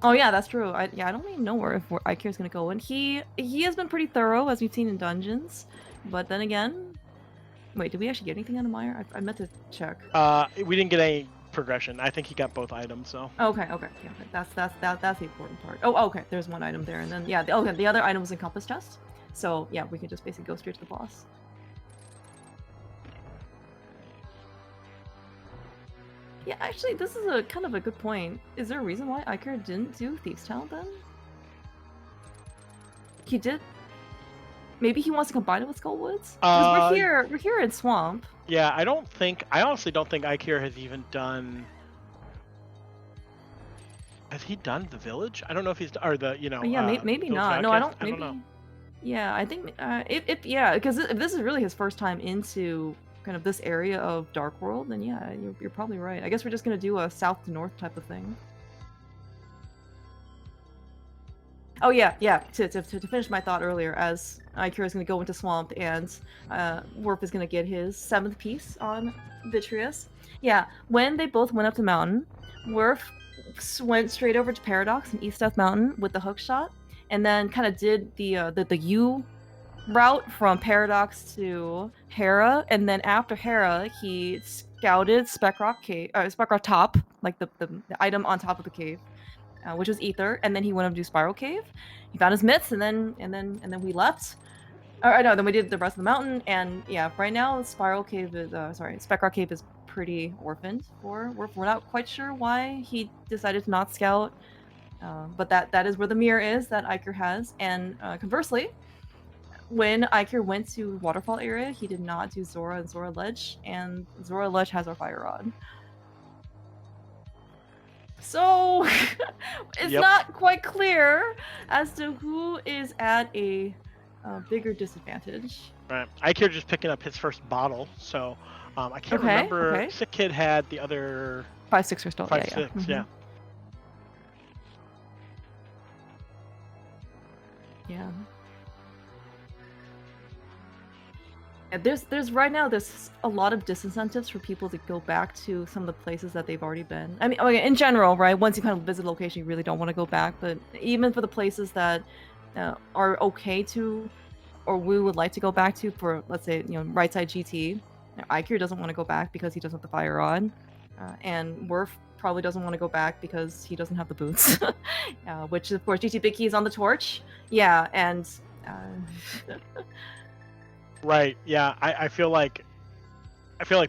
Oh yeah, that's true. I don't even know where Eykir's gonna go, and he has been pretty thorough as we've seen in dungeons. But then again, wait, did we actually get anything out of Mire? I meant to check. We didn't get any progression. I think he got both items. So. Okay. Yeah, that's the important part. Oh, okay. There's 1 item there, and then the other item was in Compass Chest. So yeah, we can just basically go straight to the boss. Yeah, actually, this is a kind of a good point. Is there a reason why Eykir didn't do Thieves' Talent then? He did. Maybe he wants to combine it with Skullwoods? Because we're here in Swamp. Yeah, I honestly don't think Eykir has even done. Has he done the village? I don't know if he's or the Yeah, maybe not. No, I don't. Maybe. Know. Yeah, I think if yeah, because if this is really his first time into kind of this area of Dark World, then yeah, you're probably right. I guess we're just gonna do a south to north type of thing. Oh yeah. To finish my thought earlier, as Eykir is gonna go into Swamp and Werf is gonna get his 7th piece on Vitreous. Yeah, when they both went up the mountain, Werf went straight over to Paradox and East Death Mountain with the hook shot, and then kind of did the U route from Paradox to Hera, and then after Hera, he scouted Spec Rock Top, like the item on top of the cave, which was Ether, and then he went up to Spiral Cave. He found his myths, and then we left. No, then we did the rest of the mountain, and yeah, right now Spiral Cave is Spec Rock Cave is pretty orphaned for Werf. We're not quite sure why he decided to not scout, but that is where the mirror is that Eykir has, and conversely, when Eykir went to Waterfall area, he did not do Zora and Zora Ledge, and Zora Ledge has our Fire Rod. So it's not quite clear as to who is at a bigger disadvantage. Right. Eykir just picking up his first bottle, so I can't remember. Okay. Sick Kid had the other 5-6 crystal. 5-6, yeah. Yeah. There's right now there's a lot of disincentives for people to go back to some of the places that they've already been. I mean, okay, in general, right? Once you kind of visit a location, you really don't want to go back. But even for the places that are okay to, or we would like to go back to, for let's say right side GT, Eykir doesn't want to go back because he doesn't have the Fire Rod, and Werf probably doesn't want to go back because he doesn't have the boots, which of course GT Big Key is on the torch. Yeah, and. Right. Yeah. I feel like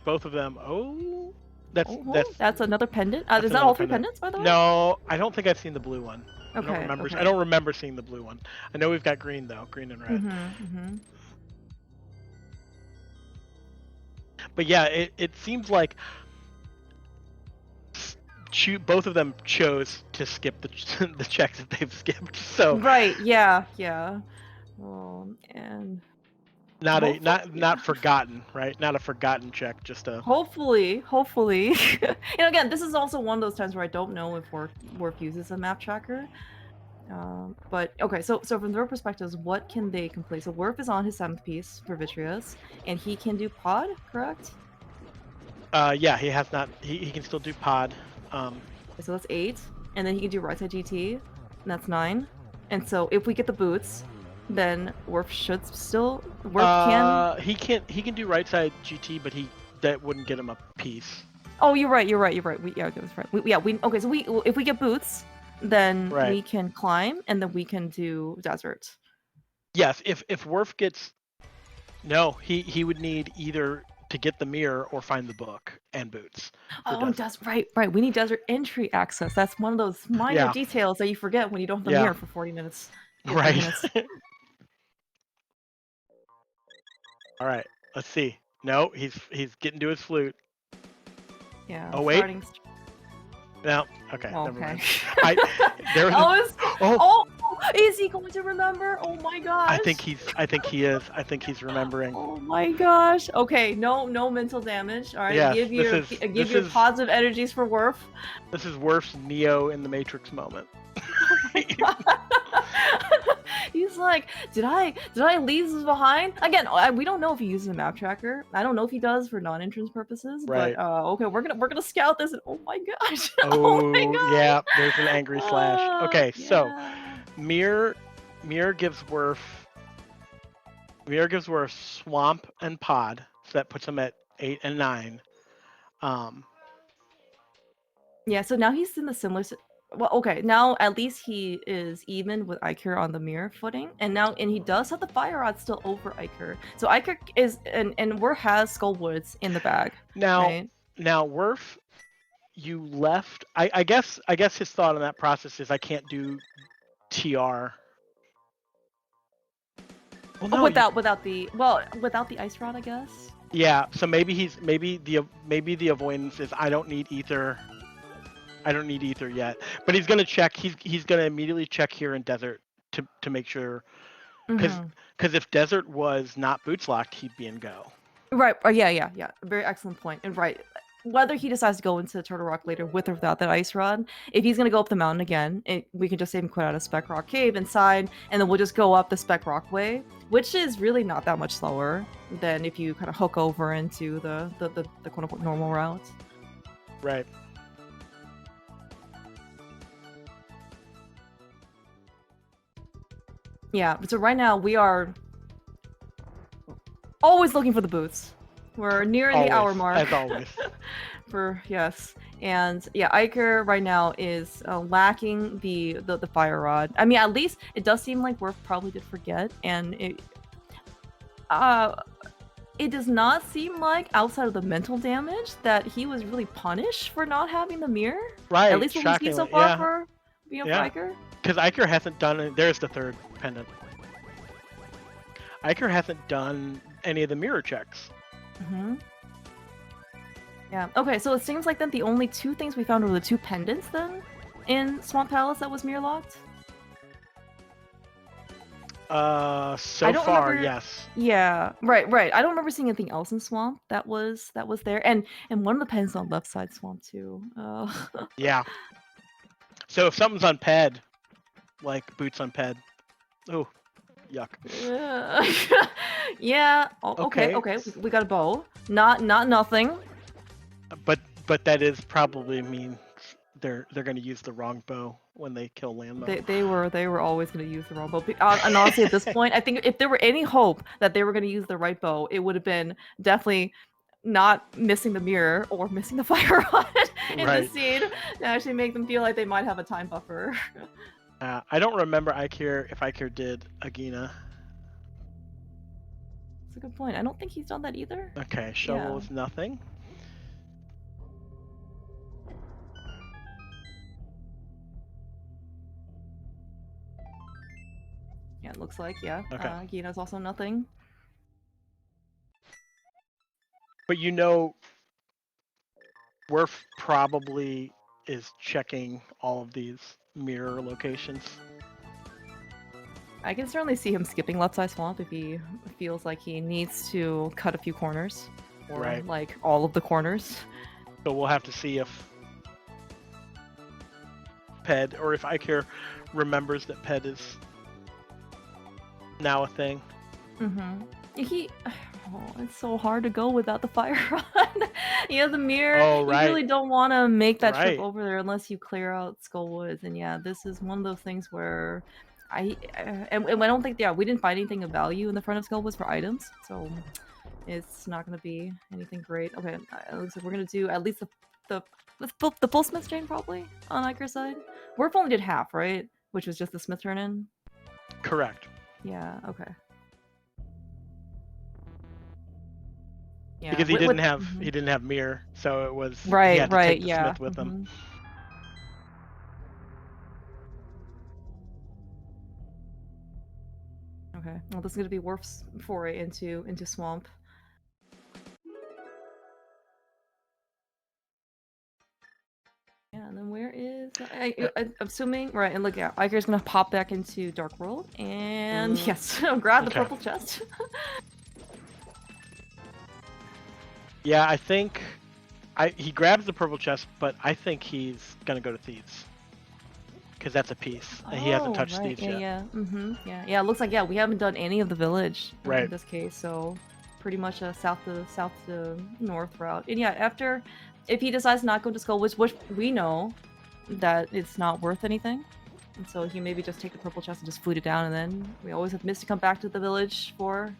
both of them. Oh, that's another pendant. Is that all 3 pendants, by the way? No, I don't think I've seen the blue one. Okay. I don't remember seeing the blue one. I know we've got green though, green and red. But yeah, it seems like both of them chose to skip the checks that they've skipped. So right. Yeah. And. Not forgotten, right? Not a forgotten check, just a hopefully. Again, this is also one of those times where I don't know if Werf uses a map tracker. But okay, so from their perspectives, what can they complete? So Werf is on his 7th piece for Vitreous, and he can do pod, correct? Yeah, he has not. He can still do pod. So that's 8, and then he can do right side GT, and that's 9. And so if we get the boots, then Werf should still can. He can do right side GT, but that wouldn't get him a piece. Oh, you're right. That's right. Okay. So if we get boots, then we can climb, and then we can do desert. Yes. If Werf gets, no, he would need either to get the mirror or find the book and boots. Oh, that's right. We need desert entry access. That's one of those minor details that you forget when you don't have the mirror for 40 minutes. Right. All right, let's see. No, he's getting to his flute. Yeah. Oh wait. No. Okay. Oh, never mind. There is he going to remember? Oh my gosh. I think he is. I think he's remembering. Oh my gosh. Okay. No mental damage. All right. Yeah, give your positive energies for Werf. This is Werf's Neo in the Matrix moment. He's like, did I leave this behind? Again, we don't know if he uses a map tracker. I don't know if he does for non-entrance purposes. Right. But okay, we're gonna scout this. And, oh my gosh. Oh my gosh. Yeah. There's an angry slash. Okay, yeah. So mirror gives Werf swamp and pod, so that puts him at 8 and 9. Yeah. So now he's in the similar. well, okay, now at least he is even with Eykir on the mirror footing, and he does have the fire rod still over Eykir. So Eykir is and Werf has Skullwoods in the bag. Now, Right? Werf, you left. I guess his thought on that process is I can't do TR. Well, no, without the ice rod, I guess. yeah. So maybe the avoidance is I don't need ether. I don't need ether yet, but he's gonna check. He's gonna immediately check here in desert to make sure, because if desert was not boots locked, he'd be in go. Right. Yeah. Very excellent point. And right, whether he decides to go into Turtle Rock later with or without that ice rod, if he's gonna go up the mountain again, we can just have him quit out of Spec Rock Cave inside, and then we'll just go up the Spec Rock way, which is really not that much slower than if you kind of hook over into the quote unquote normal route. Right. Yeah. So right now we are always looking for the boots. We're nearing the hour mark. As always. Yes. And yeah, Eykir right now is lacking the fire rod. I mean, at least it does seem like Werf probably did forget, and it does not seem like, outside of the mental damage, that he was really punished for not having the mirror. Right. At least what we've seen so far for Eykir. Because Eykir hasn't done it. There's the third pendant. Eykir hasn't done any of the mirror checks. Yeah. Okay, so it seems like then the only two things we found were the two pendants then in Swamp Palace that was mirror locked. So far, yes. Yeah, right. I don't remember seeing anything else in Swamp that was there, and one of the pens on left side Swamp too. Yeah. So if something's on ped, like boots on ped, oh, yuck. Yeah. Okay. We got a bow. Not nothing. But that is probably means they're going to use the wrong bow when they kill Landmo. They were always going to use the wrong bow. And honestly, at this point, I think if there were any hope that they were going to use the right bow, it would have been definitely not missing the mirror or missing the fire rod in the scene to actually make them feel like they might have a time buffer. I don't remember if Eykir did Agina. That's a good point. I don't think he's done that either. Okay, shovel is nothing. Yeah, it looks like, yeah. Okay. Gina's also nothing. But Werf probably is checking all of these mirror locations. I can certainly see him skipping left side swamp if he feels like he needs to cut a few corners. Or like all of the corners. So we'll have to see if Ped, or if Eykir remembers that Ped is now a thing. It's so hard to go without the fire rod. Yeah, the mirror. Oh, right. You really don't want to make that trip over there unless you clear out Skullwoods. And yeah, this is one of those things where and I don't think we didn't find anything of value in the front of Skullwoods for items, so it's not going to be anything great. Okay, it looks like we're going to do at least the full smith chain probably on Eykir's side. Werf only did half, right? Which was just the smith turn in. Correct. Yeah. Okay. Yeah, because he didn't have mirror, so it was he had to take the smith with him. Okay, well, this is gonna be Werf's foray into swamp. Yeah, and then where is I'm assuming right? And look, Eykir's gonna pop back into Dark World, and yes, grab the purple chest. Yeah, I think he grabs the purple chest, but I think he's gonna go to Thieves because that's a piece, and he hasn't touched Thieves yet. Yeah. It looks like we haven't done any of the village in this case, so pretty much a south to north route. And yeah, if he decides not to go to Skullwoods, which we know that it's not worth anything, and so he maybe just take the purple chest and just flute it down, and then we always have Mist to come back to the village for.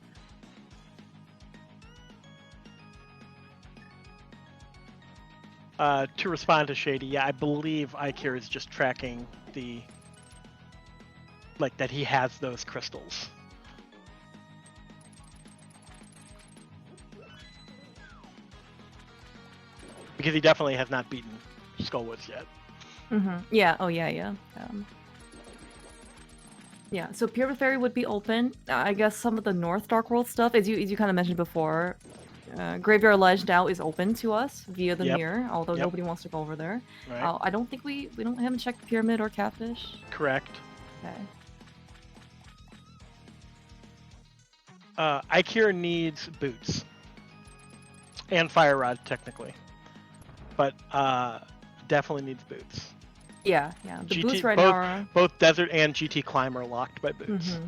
To respond to Shady, yeah, I believe Eykir is just tracking the, like, that he has those crystals. Because he definitely has not beaten Skullwoods yet. Yeah. Oh yeah. Yeah. Yeah. So Pyramid Fairy would be open. I guess some of the North Dark World stuff, as you kind of mentioned before, Graveyard Ledge now is open to us via the mirror, although nobody wants to go over there. Right. I don't think we haven't checked the Pyramid or Catfish. Correct. Okay. Eykir needs boots. And Fire Rod, technically. But definitely needs boots. Yeah, yeah. The boots right now are... Both Desert and GT Climb are locked by boots.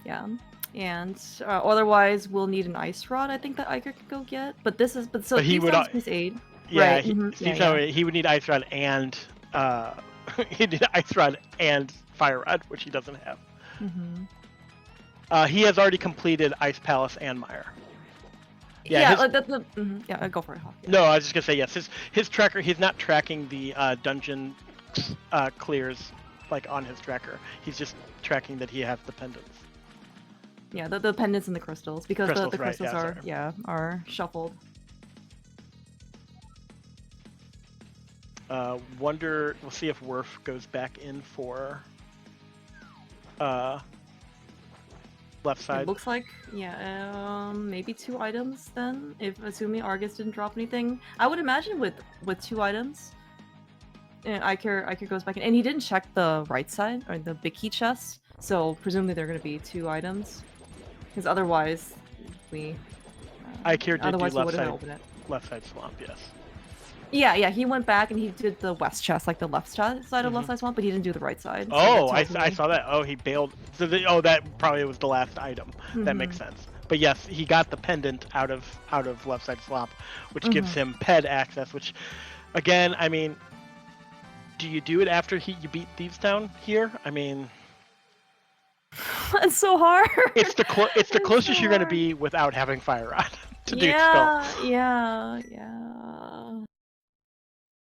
Yeah. And otherwise, we'll need an Ice Rod, I think, that Eykir could go get. But this is... But he would... His aid. Yeah, right. He would need Ice Rod and... he'd need Ice Rod and Fire Rod, which he doesn't have. He has already completed Ice Palace and Mire. Yeah, go for it, Hawk. Yeah. No, I was just gonna say yes. His tracker, he's not tracking the dungeon clears like on his tracker. He's just tracking that he has the pendants. Yeah, the pendants and the crystals, because the crystals right, are shuffled. Wonder. We'll see if Werf goes back in for left side. It looks like, maybe 2 items then, if assuming Argus didn't drop anything. I would imagine with 2 items, Eykir goes back in, and he didn't check the right side, or the big key chest, so presumably they're going to be 2 items, because otherwise Eykir did do left side swamp, yes. Yeah, he went back and he did the west chest, like the left side of left side swamp, but he didn't do the right side. Oh, I saw that. Oh, he bailed. So that probably was the last item. That makes sense. But yes, he got the pendant out of left side swamp, which gives him ped access. Which, again, I mean, do you do it after you beat Thieves Town here? I mean, it's so hard. It's the closest you're gonna be without having Fire Rod to do spell.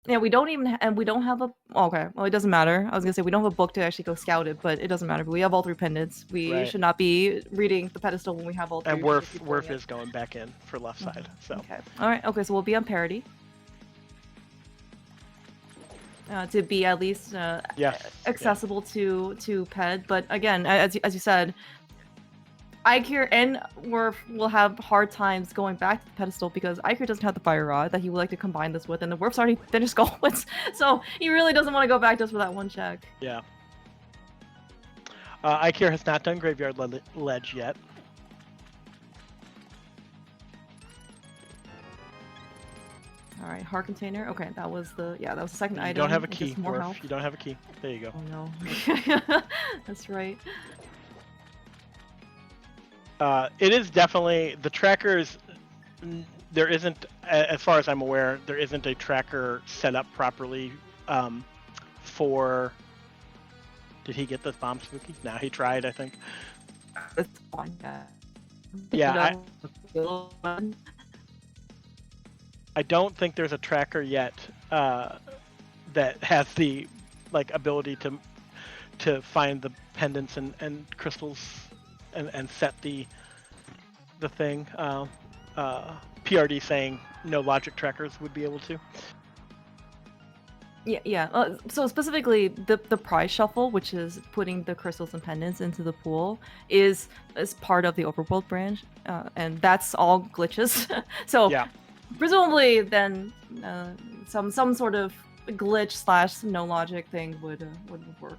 Yeah, we don't have a... Okay, well, it doesn't matter. I was gonna say, we don't have a book to actually go scout it, but it doesn't matter. But we have all 3 pendants. We should not be reading the pedestal when we have all 3. And Werf is going back in for left side, so... Okay. Alright, okay, so we'll be on parity. To be at least accessible to Ped, but again, as you said, Eykir and Werf will have hard times going back to the pedestal because Eykir doesn't have the Fire Rod that he would like to combine this with, and the Werf's already finished Skullwoods, so he really doesn't want to go back just for that 1 check. Yeah. Eykir has not done Graveyard Ledge yet. Alright, heart container. Okay, that was the second item. You don't have a key, Werf. You don't have a key. There you go. Oh no. That's right. It is definitely the trackers. There isn't, as far as I'm aware, there isn't a tracker set up properly for. Did he get this bomb spooky? No, he tried, I think. It's fine. Yeah. I don't think there's a tracker yet that has the ability to find the pendants and crystals and set the thing. PRD saying no logic trackers would be able to. Yeah. So specifically, the prize shuffle, which is putting the crystals and pendants into the pool, is part of the overworld branch, and that's all glitches. So yeah. Presumably, then some sort of glitch / no logic thing would work.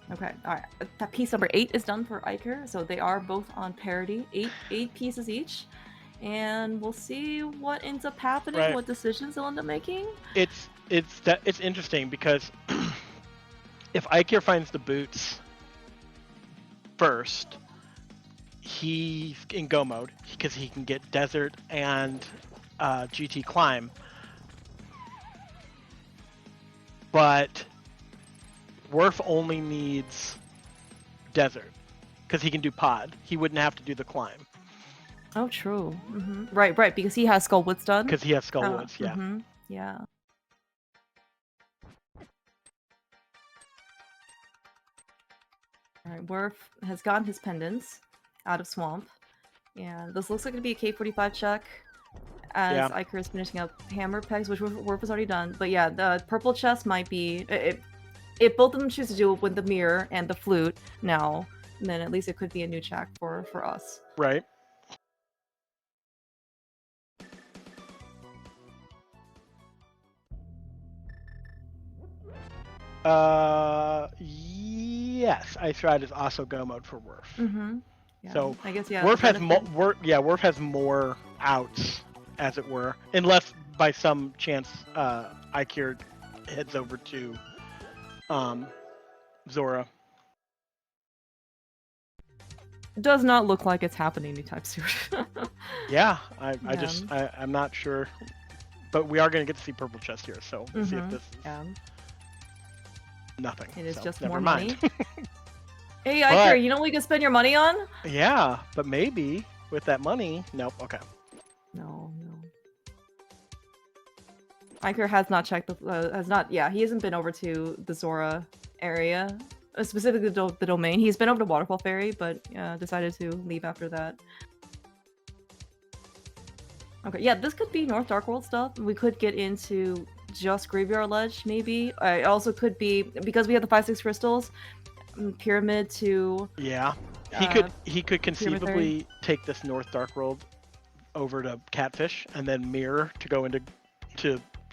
Okay, all right. That piece number 8 is done for Eykir, so they are both on parity, 8 pieces each, and we'll see what ends up happening, right. What decisions they'll end up making. It's interesting because if Eykir finds the boots first, he's in go mode because he can get desert and GT climb, but Werf only needs desert because he can do pod. He wouldn't have to do the climb. Oh, true. Right, right, because he has Skullwoods done. Because he has Skullwoods, yeah. Yeah. Alright, Werf has gotten his pendants out of Swamp. And this looks like it'd be a K45 check. As Eykir is finishing up hammer pegs, which Werf has already done. But yeah, the purple chest might be... If both of them choose to do it with the mirror and the flute now, then at least it could be a new check for us. Right. Yes, Ice Ride is also go mode for Werf. Yeah, so I guess yeah. Werf has Werf has more outs, as it were, unless by some chance Eykir heads over to Zora. Does not look like it's happening anytime soon. Yeah, I'm not sure, but we are going to get to see Purple Chest here, so we'll see if this is nothing. It is just never more mind. money. Hey, Eykir, you know what you can spend your money on? Yeah, but maybe with that money. Nope. Okay. No. Eykir has not checked he hasn't been over to the Zora area, specifically the domain. He's been over to Waterfall Ferry, but decided to leave after that. Okay, yeah, this could be North Dark World stuff. We could get into just Graveyard Ledge, maybe. It also could be, because we have the 5-6 crystals, Pyramid to... Yeah, he could conceivably take this North Dark World over to Catfish and then mirror to go into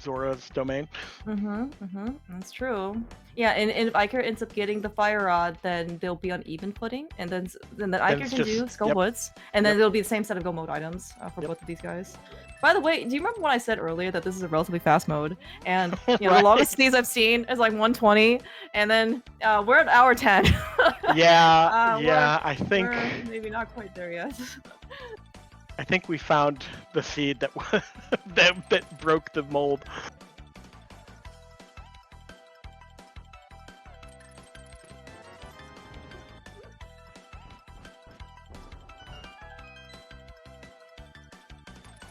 Zora's domain. That's true. Yeah, and if Eykir ends up getting the Fire Rod, then they'll be on even footing, and then Eykir can do Skullwoods, and then it'll be the same set of go mode items for both of these guys. By the way, do you remember when I said earlier that this is a relatively fast mode? And you know, the longest sneeze I've seen is like 120, and then we're at hour 10. I think we're maybe not quite there yet. I think we found the seed that that broke the mold.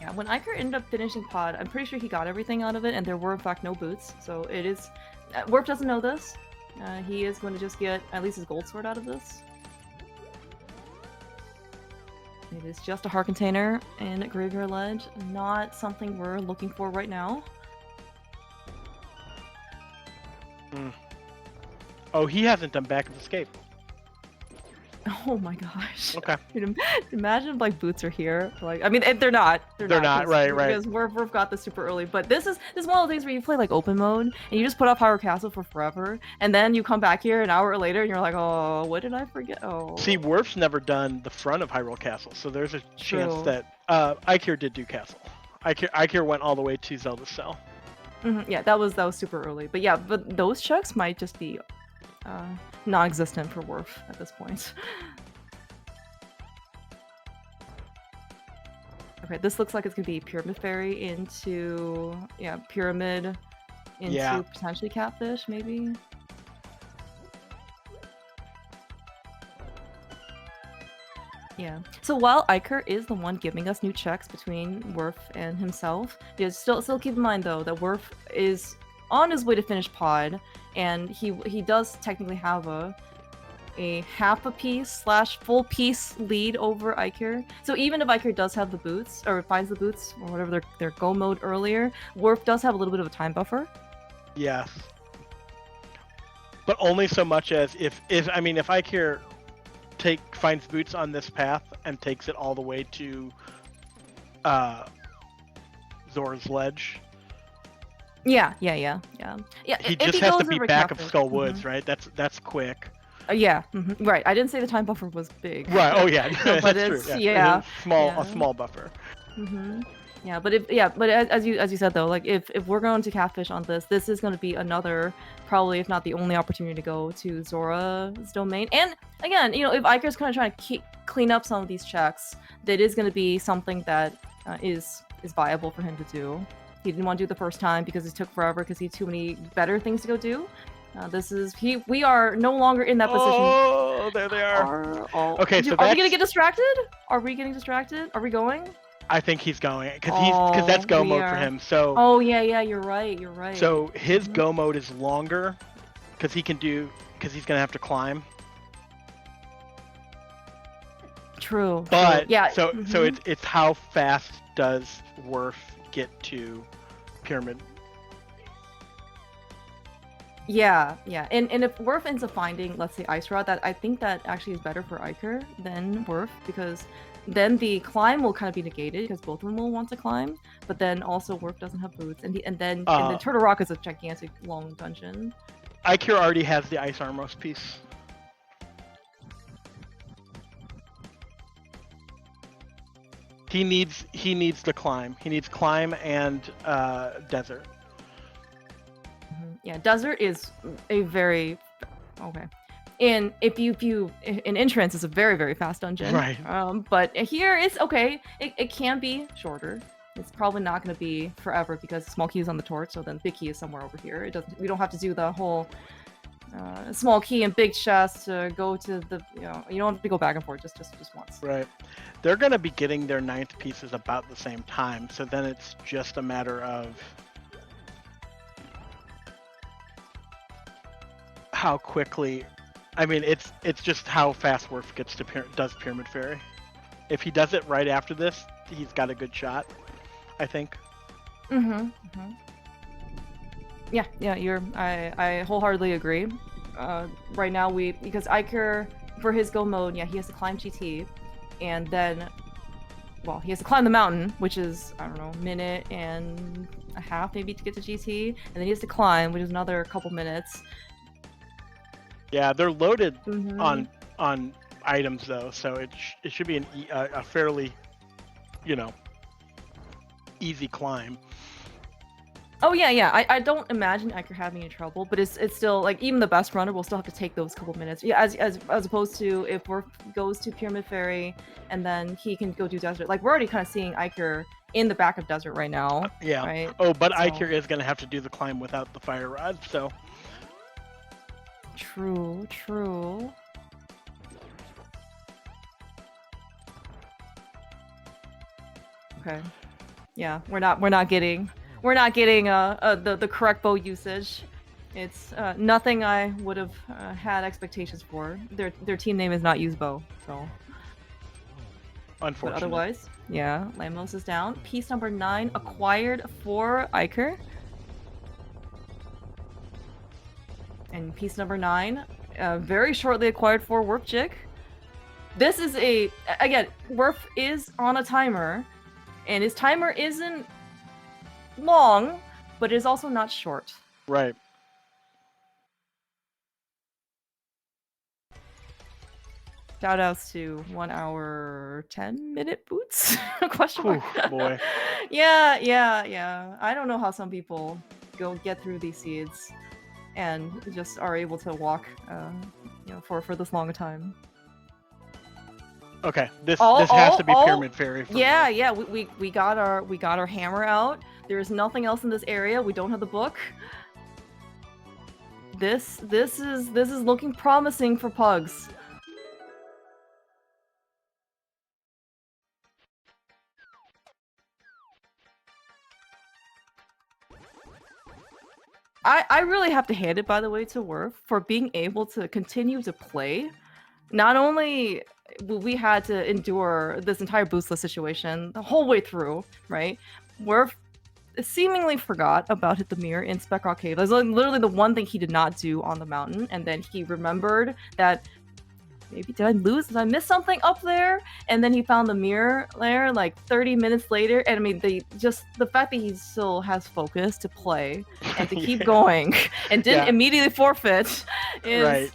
Yeah, when Eykir ended up finishing Pod, I'm pretty sure he got everything out of it, and there were in fact no boots. So it is... Werf doesn't know this. He is going to just get at least his gold sword out of this. It is just a heart container and Graveyard Ledge. Not something we're looking for right now. Oh, he hasn't done Back of Escape. Oh my gosh. Okay. Imagine if, like, boots are here. Like, I mean, they're not. They're not, right. Because Werf got this super early. But this is one of the things where you play, like, open mode, and you just put off Hyrule Castle for forever, and then you come back here an hour later, and you're like, oh, what did I forget? Oh. See, Werf's never done the front of Hyrule Castle, so there's a chance that... Eykir did do Castle. Eykir went all the way to Zelda's Cell. Yeah, that was super early. But yeah, but those checks might just be... non-existent for Werf at this point. Okay, this looks like it's gonna be Pyramid Fairy into Pyramid into potentially Catfish, maybe. Yeah. So while Eykir is the one giving us new checks between Werf and himself, still keep in mind though that Werf is on his way to finish Pod, and he does technically have a half a piece / full piece lead over Eykir. So even if Eykir does have the boots, or finds the boots, or whatever their go mode earlier, Werf does have a little bit of a time buffer. Yes. But only so much as if Eykir finds boots on this path and takes it all the way to Zora's Ledge. Yeah. He just has to be back of Skull Woods, right? That's quick. Right. I didn't say the time buffer was big. Right. Oh yeah, but that's true. Yeah. A small buffer. Yeah, but as you said though, like if we're going to Catfish on this is going to be another, probably if not the only opportunity to go to Zora's domain. And again, you know, if Eykir's kind of trying to clean up some of these checks, that is going to be something that is viable for him to do. He didn't want to do it the first time because it took forever because he had too many better things to go do. We are no longer in that position. Oh, there they are. Okay, so are we gonna get distracted? Are we getting distracted? Are we going? I think he's going because that's go mode for him. So. Oh yeah, you're right. You're right. So his go mode is longer because he's gonna have to climb. True. But true. Yeah. So it's how fast does Werf get to Pyramid? Yeah. And if Werf ends up finding, let's say, Ice Rod, that I think that actually is better for Eykir than Werf, because then the climb will kind of be negated because both of them will want to climb. But then also Werf doesn't have boots, and then Turtle Rock is a gigantic long dungeon. Eykir already has the Ice Armos piece. He needs the climb. He needs climb and desert. Yeah, desert is a very okay. And if you an entrance is a very, very fast dungeon. Right. But here it's okay. It can be shorter. It's probably not going to be forever because small key is on the torch, so then big key is somewhere over here. It doesn't. We don't have to do the whole small key and big chest to go to the. You don't have to go back and forth just once. Right. They're going to be getting their 9th pieces about the same time, so then it's just a matter of how quickly. I mean, it's just how fast Werf gets to does Pyramid Fairy. If he does it right after this, he's got a good shot, I think. Yeah, I wholeheartedly agree. Right now because Eykir, for his go mode, he has to climb GT, and then, well, he has to climb the mountain, which is, I don't know, a minute and a half maybe to get to GT, and then he has to climb, which is another couple minutes. Yeah, they're loaded on items though, so it should be a fairly, easy climb. Oh yeah. I don't imagine Eykir having any trouble, but it's still like even the best runner will still have to take those couple minutes. Yeah, as opposed to if Werf goes to Pyramid Fairy and then he can go do desert. Like we're already kind of seeing Eykir in the back of desert right now. Yeah. Right? Oh, but Eykir is gonna have to do the climb without the fire rod, so. True. Okay. Yeah, we're not getting the correct bow usage. It's nothing I would have had expectations for. Their team name is not use bow, so. Unfortunate. But otherwise, yeah, Lamos is down. Piece number 9 acquired for Eykir. And piece number 9, very shortly acquired for Werfjig. This is again, Werf is on a timer, and his timer isn't long, but it is also not short. Right. Shoutouts to 1 hour 10-minute boots? Question mark. Ooh, boy. Yeah. I don't know how some people get through these seeds and just are able to walk, for this long a time. Okay, this has to be Pyramid Fairy. Yeah. We got our hammer out. There's nothing else in this area. We don't have the book. This is looking promising for Pugs. I really have to hand it, by the way, to Werf for being able to continue to play. Not only we had to endure this entire boostless situation the whole way through, right? Werf seemingly forgot about the mirror in Spec Rock Cave. That's literally the one thing he did not do on the mountain, and then he remembered that maybe did I miss something up there? And then he found the mirror there like 30 minutes later, and I mean the fact that he still has focus to play and to keep going and didn't immediately forfeit is right.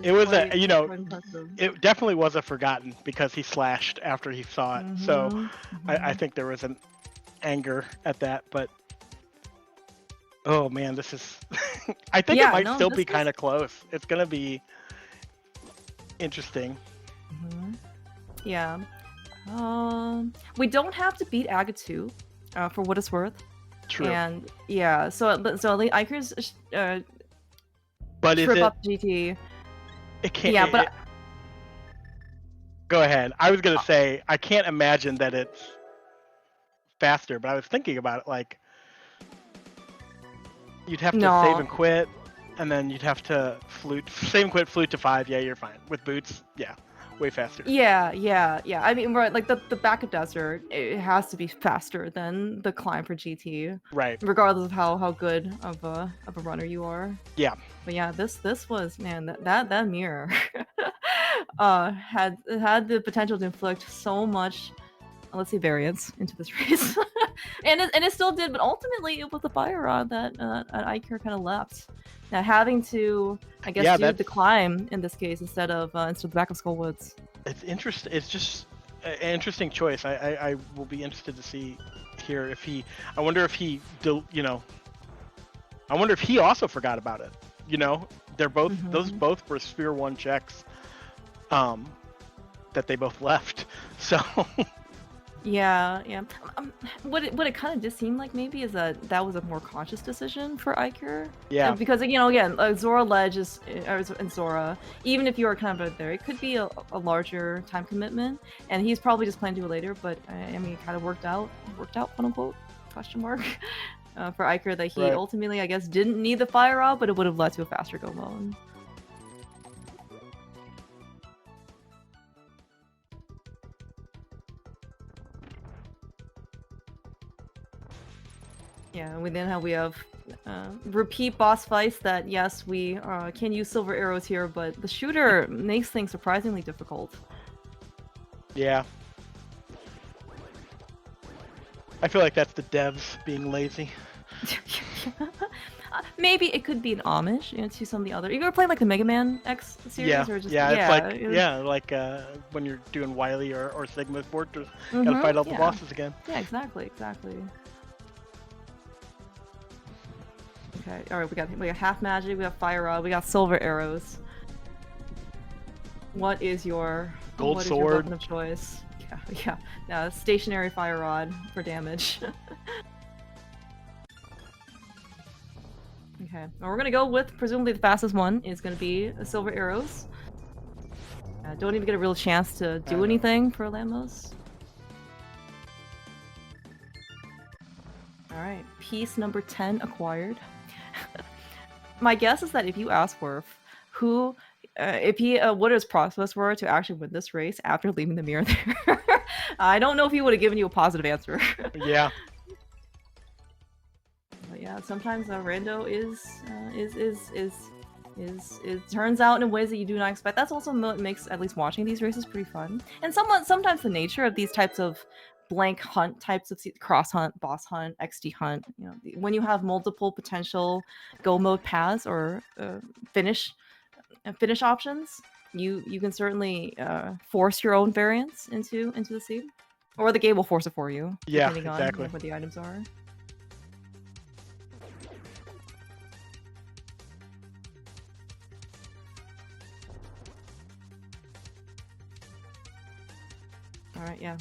It was it definitely wasn't forgotten because he slashed after he saw it. So I think there was an anger at that, but oh man, this is I think it might still be kind of close. It's gonna be interesting. Yeah. We don't have to beat Aga 2 for what it's worth. True. And yeah, so Eykir's but trip up GT. It can't. Yeah, but Go ahead. I was gonna say I can't imagine that it's faster, but I was thinking about it like you'd have to save no. and quit, and then you'd have to save and quit, flute to 5. Yeah, you're fine. With boots, yeah, way faster. Yeah, yeah, yeah. I mean, right, like the backup desert, it has to be faster than the climb for GT, Right. regardless of how good of a runner you are. Yeah. But yeah, this was, man, that mirror had the potential to inflict so much, let's say, variance into this race, and it still did. But ultimately, it was the fire rod that Eykir kind of left. Now having to, I guess, do the climb in this case instead of the back of Skullwoods. It's interesting. It's just an interesting choice. I will be interested to see here if he. I wonder if he, you know. I wonder if he also forgot about it. You know, they're both those both were Sphere 1 checks. That they both left. So. Yeah, yeah. What it kind of just seemed like maybe is that was a more conscious decision for Eykir. Yeah. Because, you know, again, Zora Ledge and Zora, even if you are kind of there, it could be a larger time commitment, and he's probably just planning to do it later. But I mean, it kind of worked out, quote unquote, question mark, for Eykir that he ultimately, I guess, didn't need the fire rod, but it would have led to a faster go mode. Yeah, and then we have repeat boss fights that, yes, we can use silver arrows here, but the shooter makes things surprisingly difficult. Yeah. I feel like that's the devs being lazy. Maybe it could be an homage, you know, to some of the other. You ever played like the Mega Man X series? Yeah, or just, it's like when you're doing Wily or Sigma Fortress, gotta fight all the bosses again. Yeah, exactly. Okay, all right, we got half magic, we got fire rod, we got silver arrows. What is your gold sword? Your weapon of choice? Yeah, stationary fire rod for damage. Okay, well, we're gonna go with presumably the fastest one is gonna be silver arrows. Don't even get a real chance to do anything for Lamos. All right, piece number 10 acquired. My guess is that if you ask Werf who, what his process were to actually win this race after leaving the mirror there, I don't know if he would have given you a positive answer. Yeah. But yeah, sometimes rando is turns out in ways that you do not expect. That's also what makes at least watching these races pretty fun. And sometimes the nature of these types of blank hunt types of cross hunt, boss hunt, XD hunt, you know, when you have multiple potential go mode paths or finish options, you can certainly force your own variants into the scene, or the game will force it for you. Yeah, depending exactly. on what the items are. All right, yeah.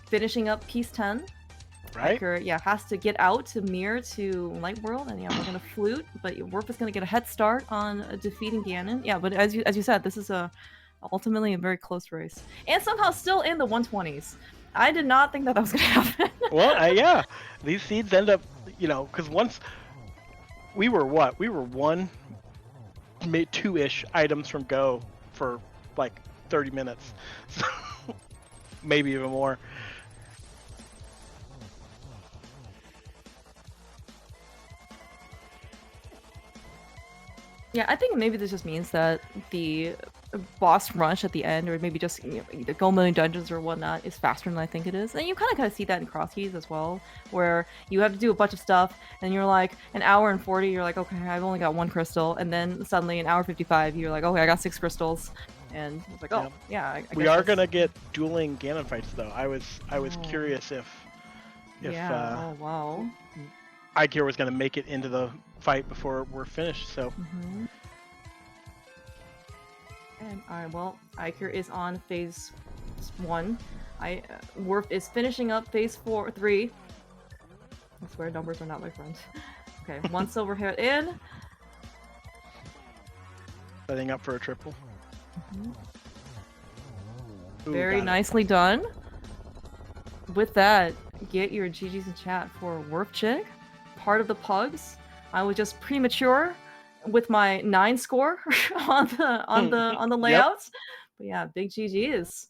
Finishing up piece 10. Right. Eykir, yeah, has to get out to mirror to Light World, and yeah, we're gonna flute, but Werf is gonna get a head start on defeating Ganon. Yeah, but as you said, this is ultimately a very close race, and somehow still in the 120s. I did not think that was gonna happen. Well, yeah, these seeds end up, you know, because once we were two-ish items from go for like 30 minutes, so maybe even more. Yeah, I think maybe this just means that the boss rush at the end, or maybe just, you know, either go million dungeons or whatnot, is faster than I think it is. And you kind of see that in Crosskeys as well, where you have to do a bunch of stuff, and you're like, an hour and 40, you're like, okay, I've only got 1 crystal, and then suddenly an hour 55, you're like, okay, I got 6 crystals, and it's like, oh, yeah. We are gonna get dueling Ganon fights though. I was curious if oh wow, Eykir was gonna make it into the fight before we're finished. So. And alright, well, Eykir is on phase 1. Werf is finishing up phase 3. I swear numbers are not my friend. Okay, 1 silver hair in. setting up for a triple. Ooh, Very got it. nicely done. With that, get your GGs in chat for Werfjig, part of the Pugs. I was just premature with my 9 score on the layouts. But yeah, big GGs.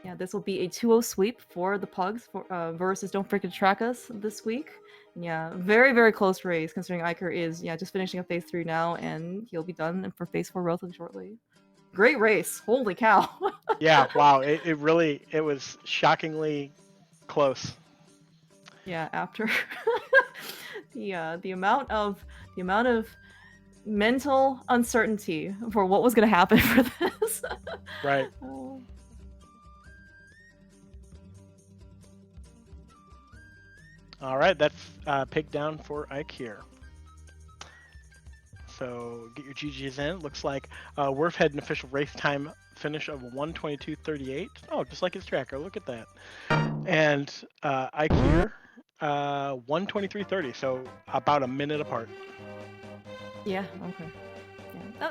Yeah, this will be a 2-0 sweep for the Pugs for, versus Don't Forget to Track Us this week. And yeah, very, very close race considering Eykir is just finishing up phase 3 now and he'll be done for phase 4 relatively shortly. Great race. Holy cow. Yeah, wow. It was shockingly close. Yeah, after the amount of mental uncertainty for what was going to happen for this. Right. All right, that's pig down for Eykir. So get your GGs in. Looks like Werf had an official race time finish of 1:22:38. Oh, just like his tracker. Look at that. And Eykir 1:23:30. So about a minute apart. Yeah. Okay.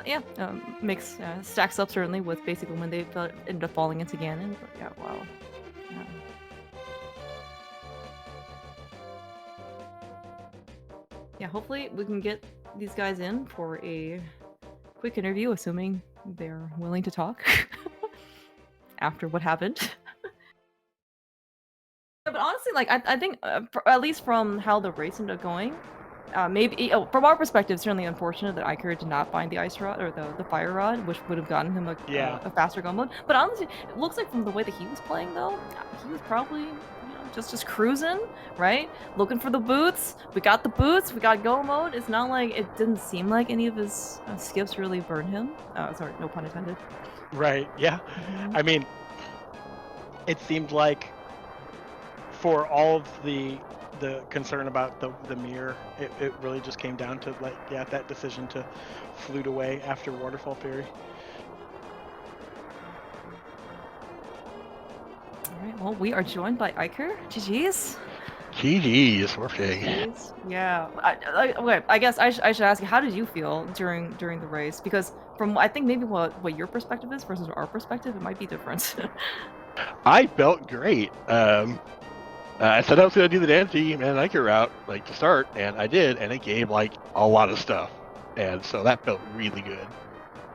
Yeah. Makes stacks up certainly with basically when they ended up falling into Ganon. But yeah. Wow. Yeah. Yeah. Hopefully we can get these guys in for a quick interview, assuming they're willing to talk after what happened. But honestly, like I think at least from how the race ended up going, maybe from our perspective, certainly unfortunate that Eykir did not find the ice rod or the fire rod, which would have gotten him a faster go mode. But honestly, it looks like from the way that he was playing though, he was probably just cruising, right? Looking for the boots. We got the boots. We got go mode. It's not like it didn't seem like any of his skips really burned him. Sorry, no pun intended. Right. Yeah. I mean, it seemed like for all of the concern about the mirror, it really just came down to that decision to flute away after Waterfall Fury. Alright, well, we are joined by Eykir. GG's. GG's, Werfjig. Yeah. Okay, I guess I should ask you, how did you feel during the race? Because from I think maybe what your perspective is versus our perspective, it might be different. I felt great. I said I was going to do the Daaanty and Eykir route, like, to start, and I did, and it gave, like, a lot of stuff. And so that felt really good.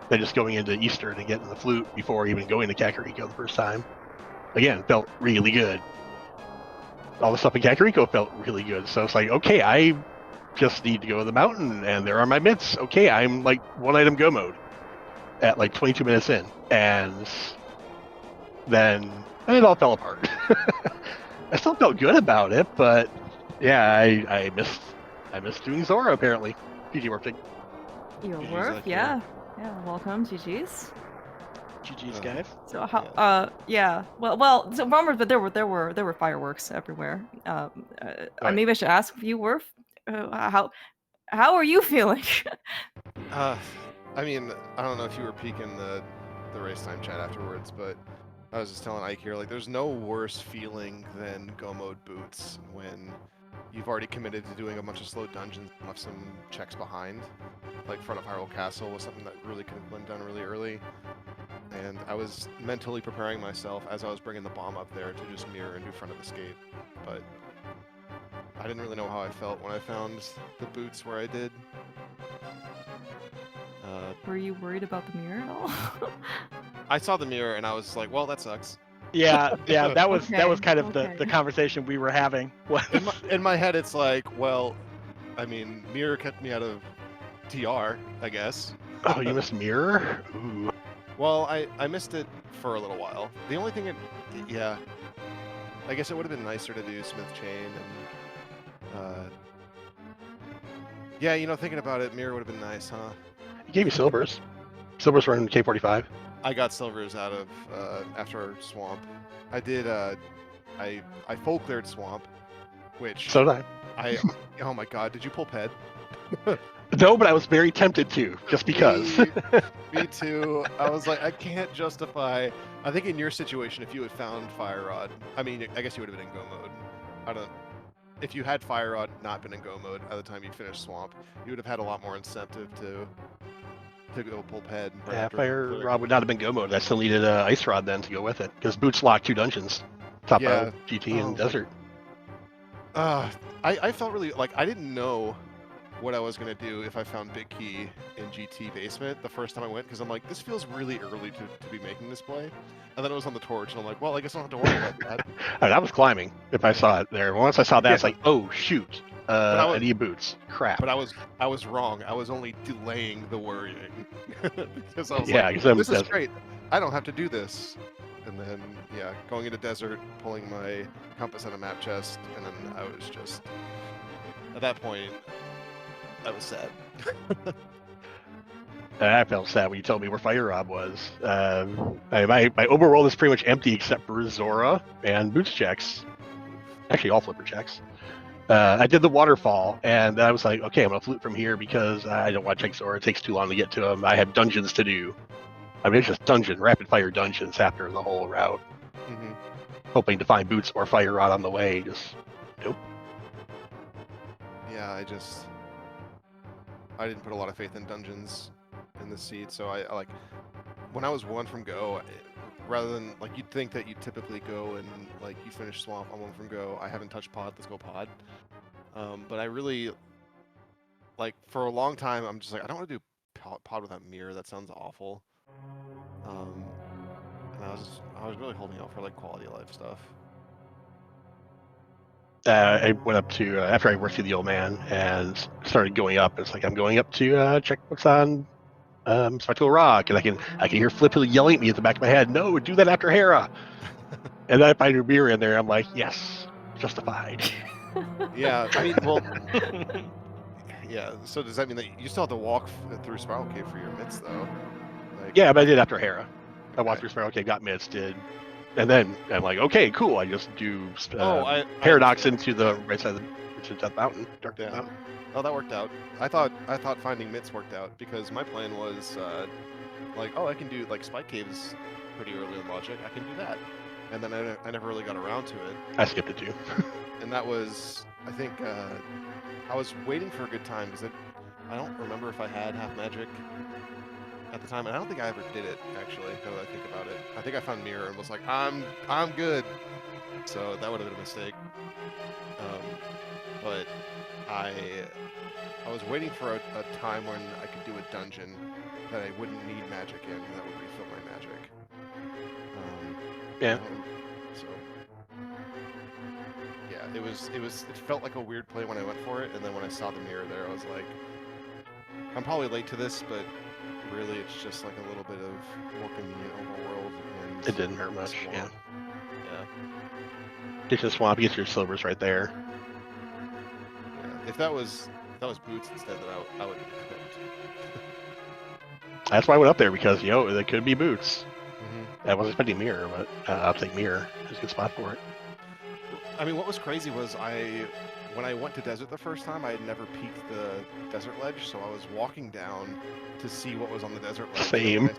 Then just going into Eastern and getting the flute before even going to Kakariko the first time, again, felt really good. All the stuff in Kakariko felt really good. So it's like, okay, I just need to go to the mountain, and there are my mitts. Okay, I'm, like, one item go mode at, like, 22 minutes in. And then it all fell apart. I still felt good about it, but yeah, I missed doing Zora apparently. GG Werfjig. Your work, yeah. Welcome, GG's. GG's, guys. So how? Yeah. Well. So rumors, but there were fireworks everywhere. Right. Maybe I should ask you, Werf. How are you feeling? I mean, I don't know if you were peeking the race time chat afterwards, but I was just telling Eykir, like, there's no worse feeling than go mode boots when you've already committed to doing a bunch of slow dungeons and left some checks behind. Like Front of Hyrule Castle was something that really could have been done really early. And I was mentally preparing myself as I was bringing the bomb up there to just mirror and do Front of Escape. But I didn't really know how I felt when I found the boots where I did. Were you worried about the mirror at all? I saw the mirror and I was like, well, that sucks. Yeah, that was kind of okay. the conversation we were having. In my head, it's like, well, I mean, mirror kept me out of TR, I guess. Oh, you missed mirror? Ooh. Well, I missed it for a little while. The only thing yeah, I guess it would have been nicer to do Smith Chain and yeah, you know, thinking about it, mirror would have been nice, huh? He gave you silvers. Silvers were in K45. I got silvers out of after Swamp. I did I full cleared Swamp, which So did I. Oh my god, did you pull Ped? No, but I was very tempted to, just because. Me too. I was like, I can't justify. I think in your situation, if you had found Fire Rod, I mean, I guess you would have been in go mode. if you had Fire Rod not been in Go mode at the time you finished Swamp, you would have had a lot more incentive to go pull Ped. Right Yeah, after Fire Cleric. Rod would not have been Go mode. I still needed Ice Rod then to go with it because Boots locked 2 dungeons, top Yeah. of GT and Desert. I felt really like I didn't know what I was gonna do if I found Big Key in GT basement the first time I went, because I'm like, this feels really early to be making this play. And then it was on the torch, and I'm like, well, I guess I don't have to worry about that. I was climbing if I saw it there. Once I saw that, it's Yeah. like, oh shoot, I need boots. Crap. But I was wrong. I was only delaying the worrying because I was Yeah, like, because this is great. I don't have to do this. And then yeah, going into Desert, pulling my compass and a map chest, and then I was just at that point, I was sad. I felt sad when you told me where Fire Rod was. My overworld is pretty much empty except for Zora and Boots checks. Actually, all flipper checks. I did the waterfall, and I was like, okay, I'm going to flute from here because I don't want to check Zora. It takes too long to get to him. I have dungeons to do. I mean, it's just rapid-fire dungeons after the whole route. Mm-hmm. Hoping to find Boots or Fire Rod on the way. Just, nope. Yeah, I didn't put a lot of faith in dungeons in this seed, so I like when I was 1 from Go, rather than like you'd think that you typically go and like you finish Swamp, I'm 1 from Go, I haven't touched Pod, let's go Pod. But I really like for a long time I'm just like I don't want to do Pod without mirror. That sounds awful. And I was really holding out for like quality of life stuff. I went up to after I worked through the old man and started going up. It's like I'm going up to check what's on Spectral Rock, and I can hear Flip yelling at me at the back of my head. No, do that after Hera. And then I find a mirror in there. I'm like, yes, justified. Yeah, I mean, well, yeah. So does that mean that you still have to walk through Spiral Cave for your mitts, though? Like, Yeah, but I did after Hera. I walked through Spiral Cave, got mitts, did, and then I'm like, okay, cool. I just do Paradox into the right side of the Death Mountain, Dark Death Mountain. Oh, that worked out. I thought finding mitts worked out because my plan was like, oh, I can do like Spike Caves pretty early in Logic. I can do that, and then I never really got around to it. I skipped it too. And that was, I think, I was waiting for a good time because I don't remember if I had half magic at the time, and I don't think I ever did it actually. Now that I think about it, I think I found mirror and was like, I'm good. So that would have been a mistake. But I was waiting for a time when I could do a dungeon that I wouldn't need magic in, and that would refill my magic. Yeah. So yeah, it felt like a weird play when I went for it, and then when I saw the mirror there, I was like, I'm probably late to this, but really it's just like a little bit of working the overworld. And it didn't hurt much. Swamp. Yeah. Get your swamp, get your silvers right there. Yeah. If that was Boots instead, that I would be cooked. That's why I went up there because there could be Boots. Mm-hmm. I wasn't expecting mirror, but I'll take mirror. It's a good spot for it. I mean, what was crazy was when I went to Desert the first time, I had never peeked the Desert Ledge, so I was walking down to see what was on the Desert Ledge. Same.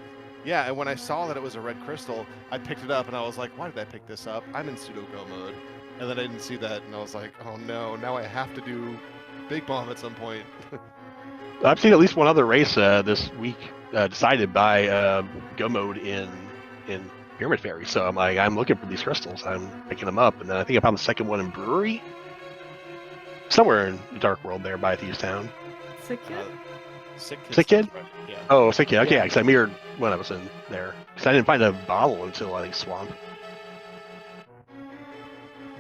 Yeah, and when I saw that it was a red crystal, I picked it up and I was like, why did I pick this up? I'm in pseudo-go mode. And then I didn't see that, and I was like, oh no, now I have to do Big Bomb at some point. I've seen at least one other race this week decided by go mode in Pyramid Fairy. So I'm like, I'm looking for these crystals. I'm picking them up, and then I think I found the second one in Brewery, somewhere in the Dark World there by Thieves Town. Sick Kid? Sick Kid? Right. Yeah. Oh, Sick Kid. Okay, yeah, because I mirrored when I was in there. Because I didn't find a bottle until I think Swamp.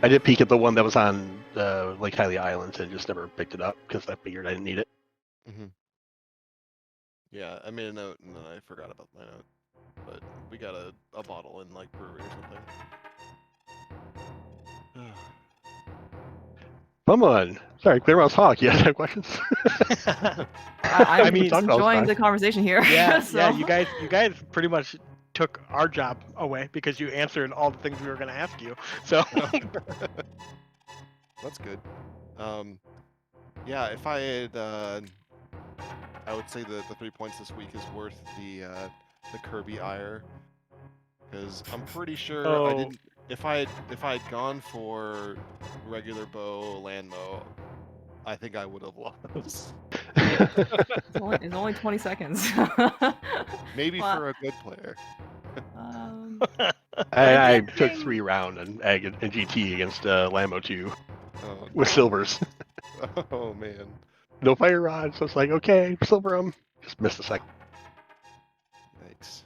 I did peek at the one that was on Lake Hylia Islands and just never picked it up because I figured I didn't need it. Mm-hmm. Yeah, I made a note and then I forgot about my note. But we got a bottle in like Brewery or something. Come on. Sorry, clear out talk. You guys have questions? I'm mean, enjoying the conversation here. Yeah, so. yeah. You guys pretty much took our job away because you answered all the things we were going to ask you. So that's good. Yeah, if I had, I would say the 3 points this week is worth the Kirby ire, because I'm pretty sure I didn't. if I'd gone for regular bow landmo, I think I would have lost. It's only 20 seconds. Maybe Well, for a good player. I did took bring- 3 round in Egg and GT against Lambo 2 Oh, with silvers. oh man. No fire rod, so it's like, okay, silver 'em. Just missed a second. Yikes.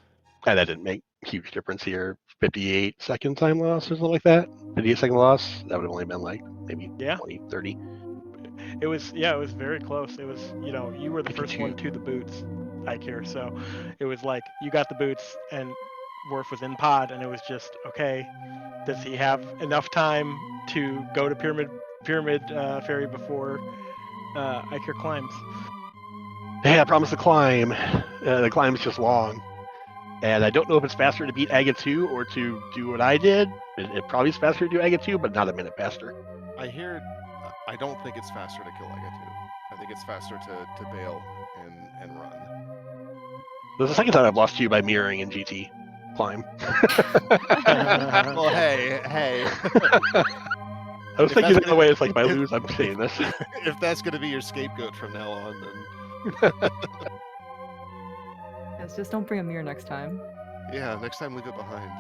And that didn't make a huge difference here. 58 second time loss or something like that. 58 second loss. That would have only been like maybe Yeah. 20, 30. It was very close. It was, you were the first 52. one to the boots, Eykir. So it was like you got the boots and Werf was in pod, and it was just okay. Does he have enough time to go to pyramid ferry before Eykir climbs? Hey, I promised to climb. The climb is just long. And I don't know if it's faster to beat Aga 2 or to do what I did. It probably is faster to do Aga 2, but not a minute faster. I don't think it's faster to kill Aga 2. I think it's faster to bail and run. This is the second time I've lost to you by mirroring in GT climb. Well, hey. I was If thinking that's the other way. It's like, if I if- lose, I'm saying this. If that's gonna be your scapegoat from now on, then Yes, just don't bring a mirror next time. yeah, next time leave it behind.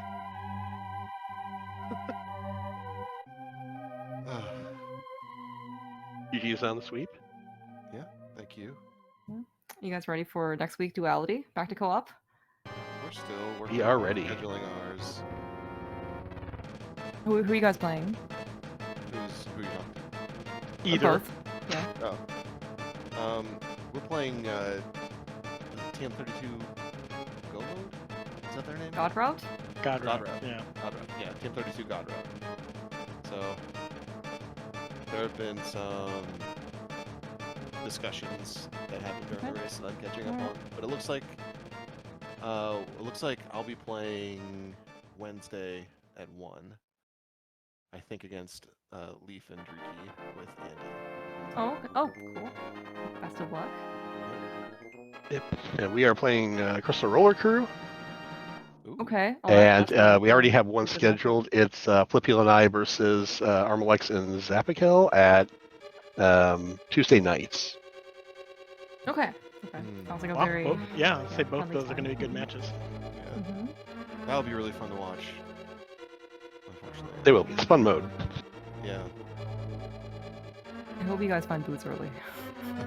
GG's on the sweep. Thank you. You guys ready for next week duality? Back to co-op? We're still working are on ready. scheduling ours. Who are you guys playing? Who you on? Either. Both. Yeah. Oh. We're playing TM32 Go Mode? Is that their name? God Route? God God route. route. Yeah. God Route. Yeah, TM32 God Route. So there have been some discussions that happened during the race that I'm catching up Alright. on. But it looks like I'll be playing Wednesday at 1. I think against Leaf and Druki with Andy. Oh, okay. Oh, cool. Best of luck. Yep. And we are playing Crystal Roller Crew. Ooh. Okay. Oh, And that's we already have one Good luck. scheduled. It's Flipul and I versus Armalex and Zapikel at Tuesday nights. Okay. Okay. Hmm. Sounds like a Wow, very. I'd say both friendly those are going to be time. good matches. Yeah, Mhm. that'll be really fun to watch. Unfortunately. They will be. It's fun mode. Yeah. I hope you guys find boots early.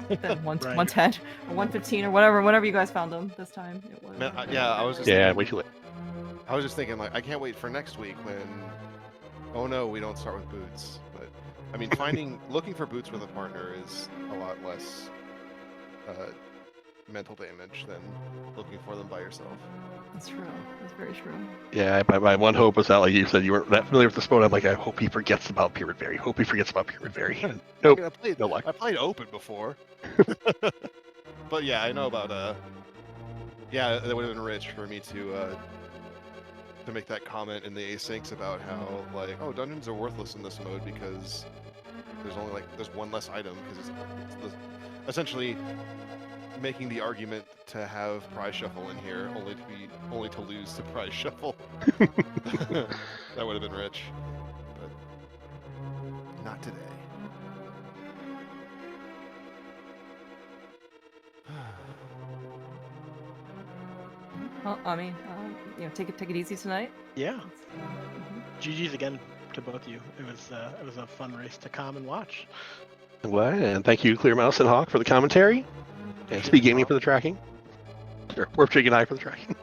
Then Right. 110 or 115 or whatever you guys found them this time. It was, Man, I was just Yeah, thinking, way too late. I was just thinking like I can't wait for next week when oh no, we don't start with boots. But I mean looking for boots with a partner is a lot less mental damage than looking for them by yourself. That's true. That's very true. Yeah, my one hope was that, like you said, you weren't that familiar with the sport. I'm like, I hope he forgets about Pyramid Fairy. Hope he forgets about Pyramid Fairy. Nope, I mean, no luck. I played open before. But yeah, I know about yeah, that would have been rich for me to make that comment in the asyncs about how like, oh, dungeons are worthless in this mode because there's one less item because it's essentially making the argument to have prize shuffle in here only to lose to prize shuffle. That would have been rich, but not today. Well, I mean, take it easy tonight. Yeah. Mhm. GG's again to both of you. It was a fun race to come and watch. Well, and thank you, Clear Mouse and Hawk, for the commentary, and Speed Gaming for the tracking. Or Werfjig and I for the tracking.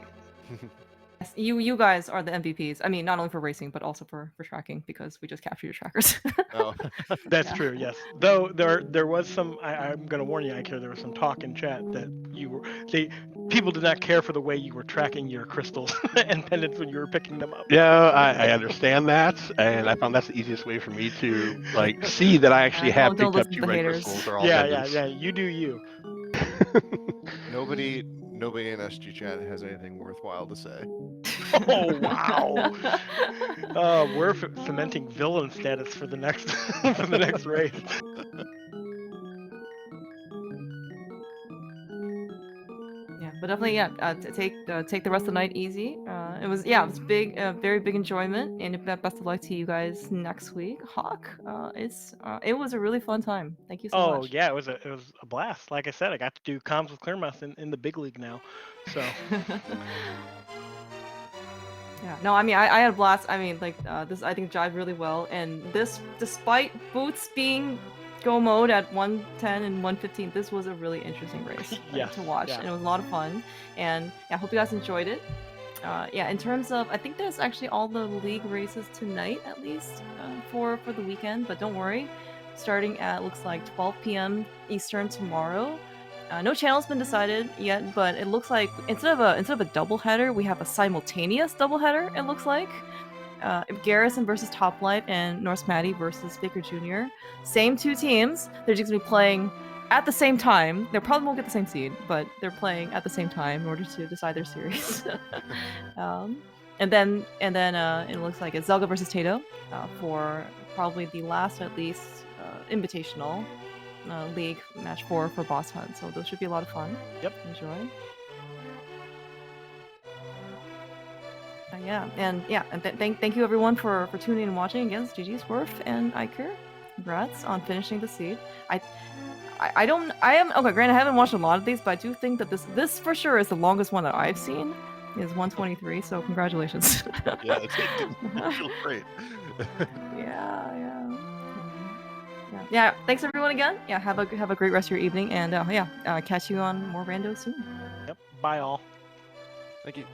Yes, you guys are the MVPs. I mean, not only for racing, but also for tracking because we just capture your trackers. Oh, That's Yeah. true, yes. Though there was some, I'm going to warn you, Eykir, there was some talk in chat that people did not care for the way you were tracking your crystals and pendants when you were picking them up. Yeah, I understand that, and I found that's the easiest way for me to like see that I actually Yeah, have don't picked up listen to 2 the red haters. crystals or all Yeah, pendants. yeah, you do you. nobody in SG chat has anything worthwhile to say. Oh wow! We're cementing villain status for the next for the next race. Yeah, but definitely, yeah. Take the rest of the night easy. it was it was big, very big enjoyment, and best of luck to you guys next week. Hawk, it was a really fun time. Thank you so Oh much. yeah, it was a blast. Like I said, I got to do comms with Clearmouth in the big league now. So Yeah, no, I mean, I had a blast. I mean, like, this, I think, jived really well. And this, despite Boots being go mode at 110 and 115, this was a really interesting race Yes, to watch. yeah. And it was a lot of fun. And yeah, I hope you guys enjoyed it. Yeah, in terms of, I think there's actually all the league races tonight, at least, for the weekend. But don't worry, starting at, looks like 12 p.m. Eastern tomorrow. No channel's been decided yet, but it looks like instead of a doubleheader, we have a simultaneous doubleheader. It looks like Garrison versus Top Life and Norse Maddie versus Baker Jr. Same two teams. They're just gonna be playing at the same time. They probably won't get the same seed, but they're playing at the same time in order to decide their series. And then it looks like it's Zelga versus Tato for probably the last, at least, invitational league match for Boss Hunt. So those should be a lot of fun. Yep. Enjoy. Yeah, and thank you everyone for tuning in and watching. Again, GG's Werf and Eykir. Congrats on finishing the seed. I haven't granted I haven't watched a lot of these, but I do think that this for sure is the longest one that I've seen. Is 123, so congratulations. Yeah, it feels great. Yeah, thanks everyone again. Yeah, have a great rest of your evening, and catch you on more randos soon. Yep. Bye all. Thank you.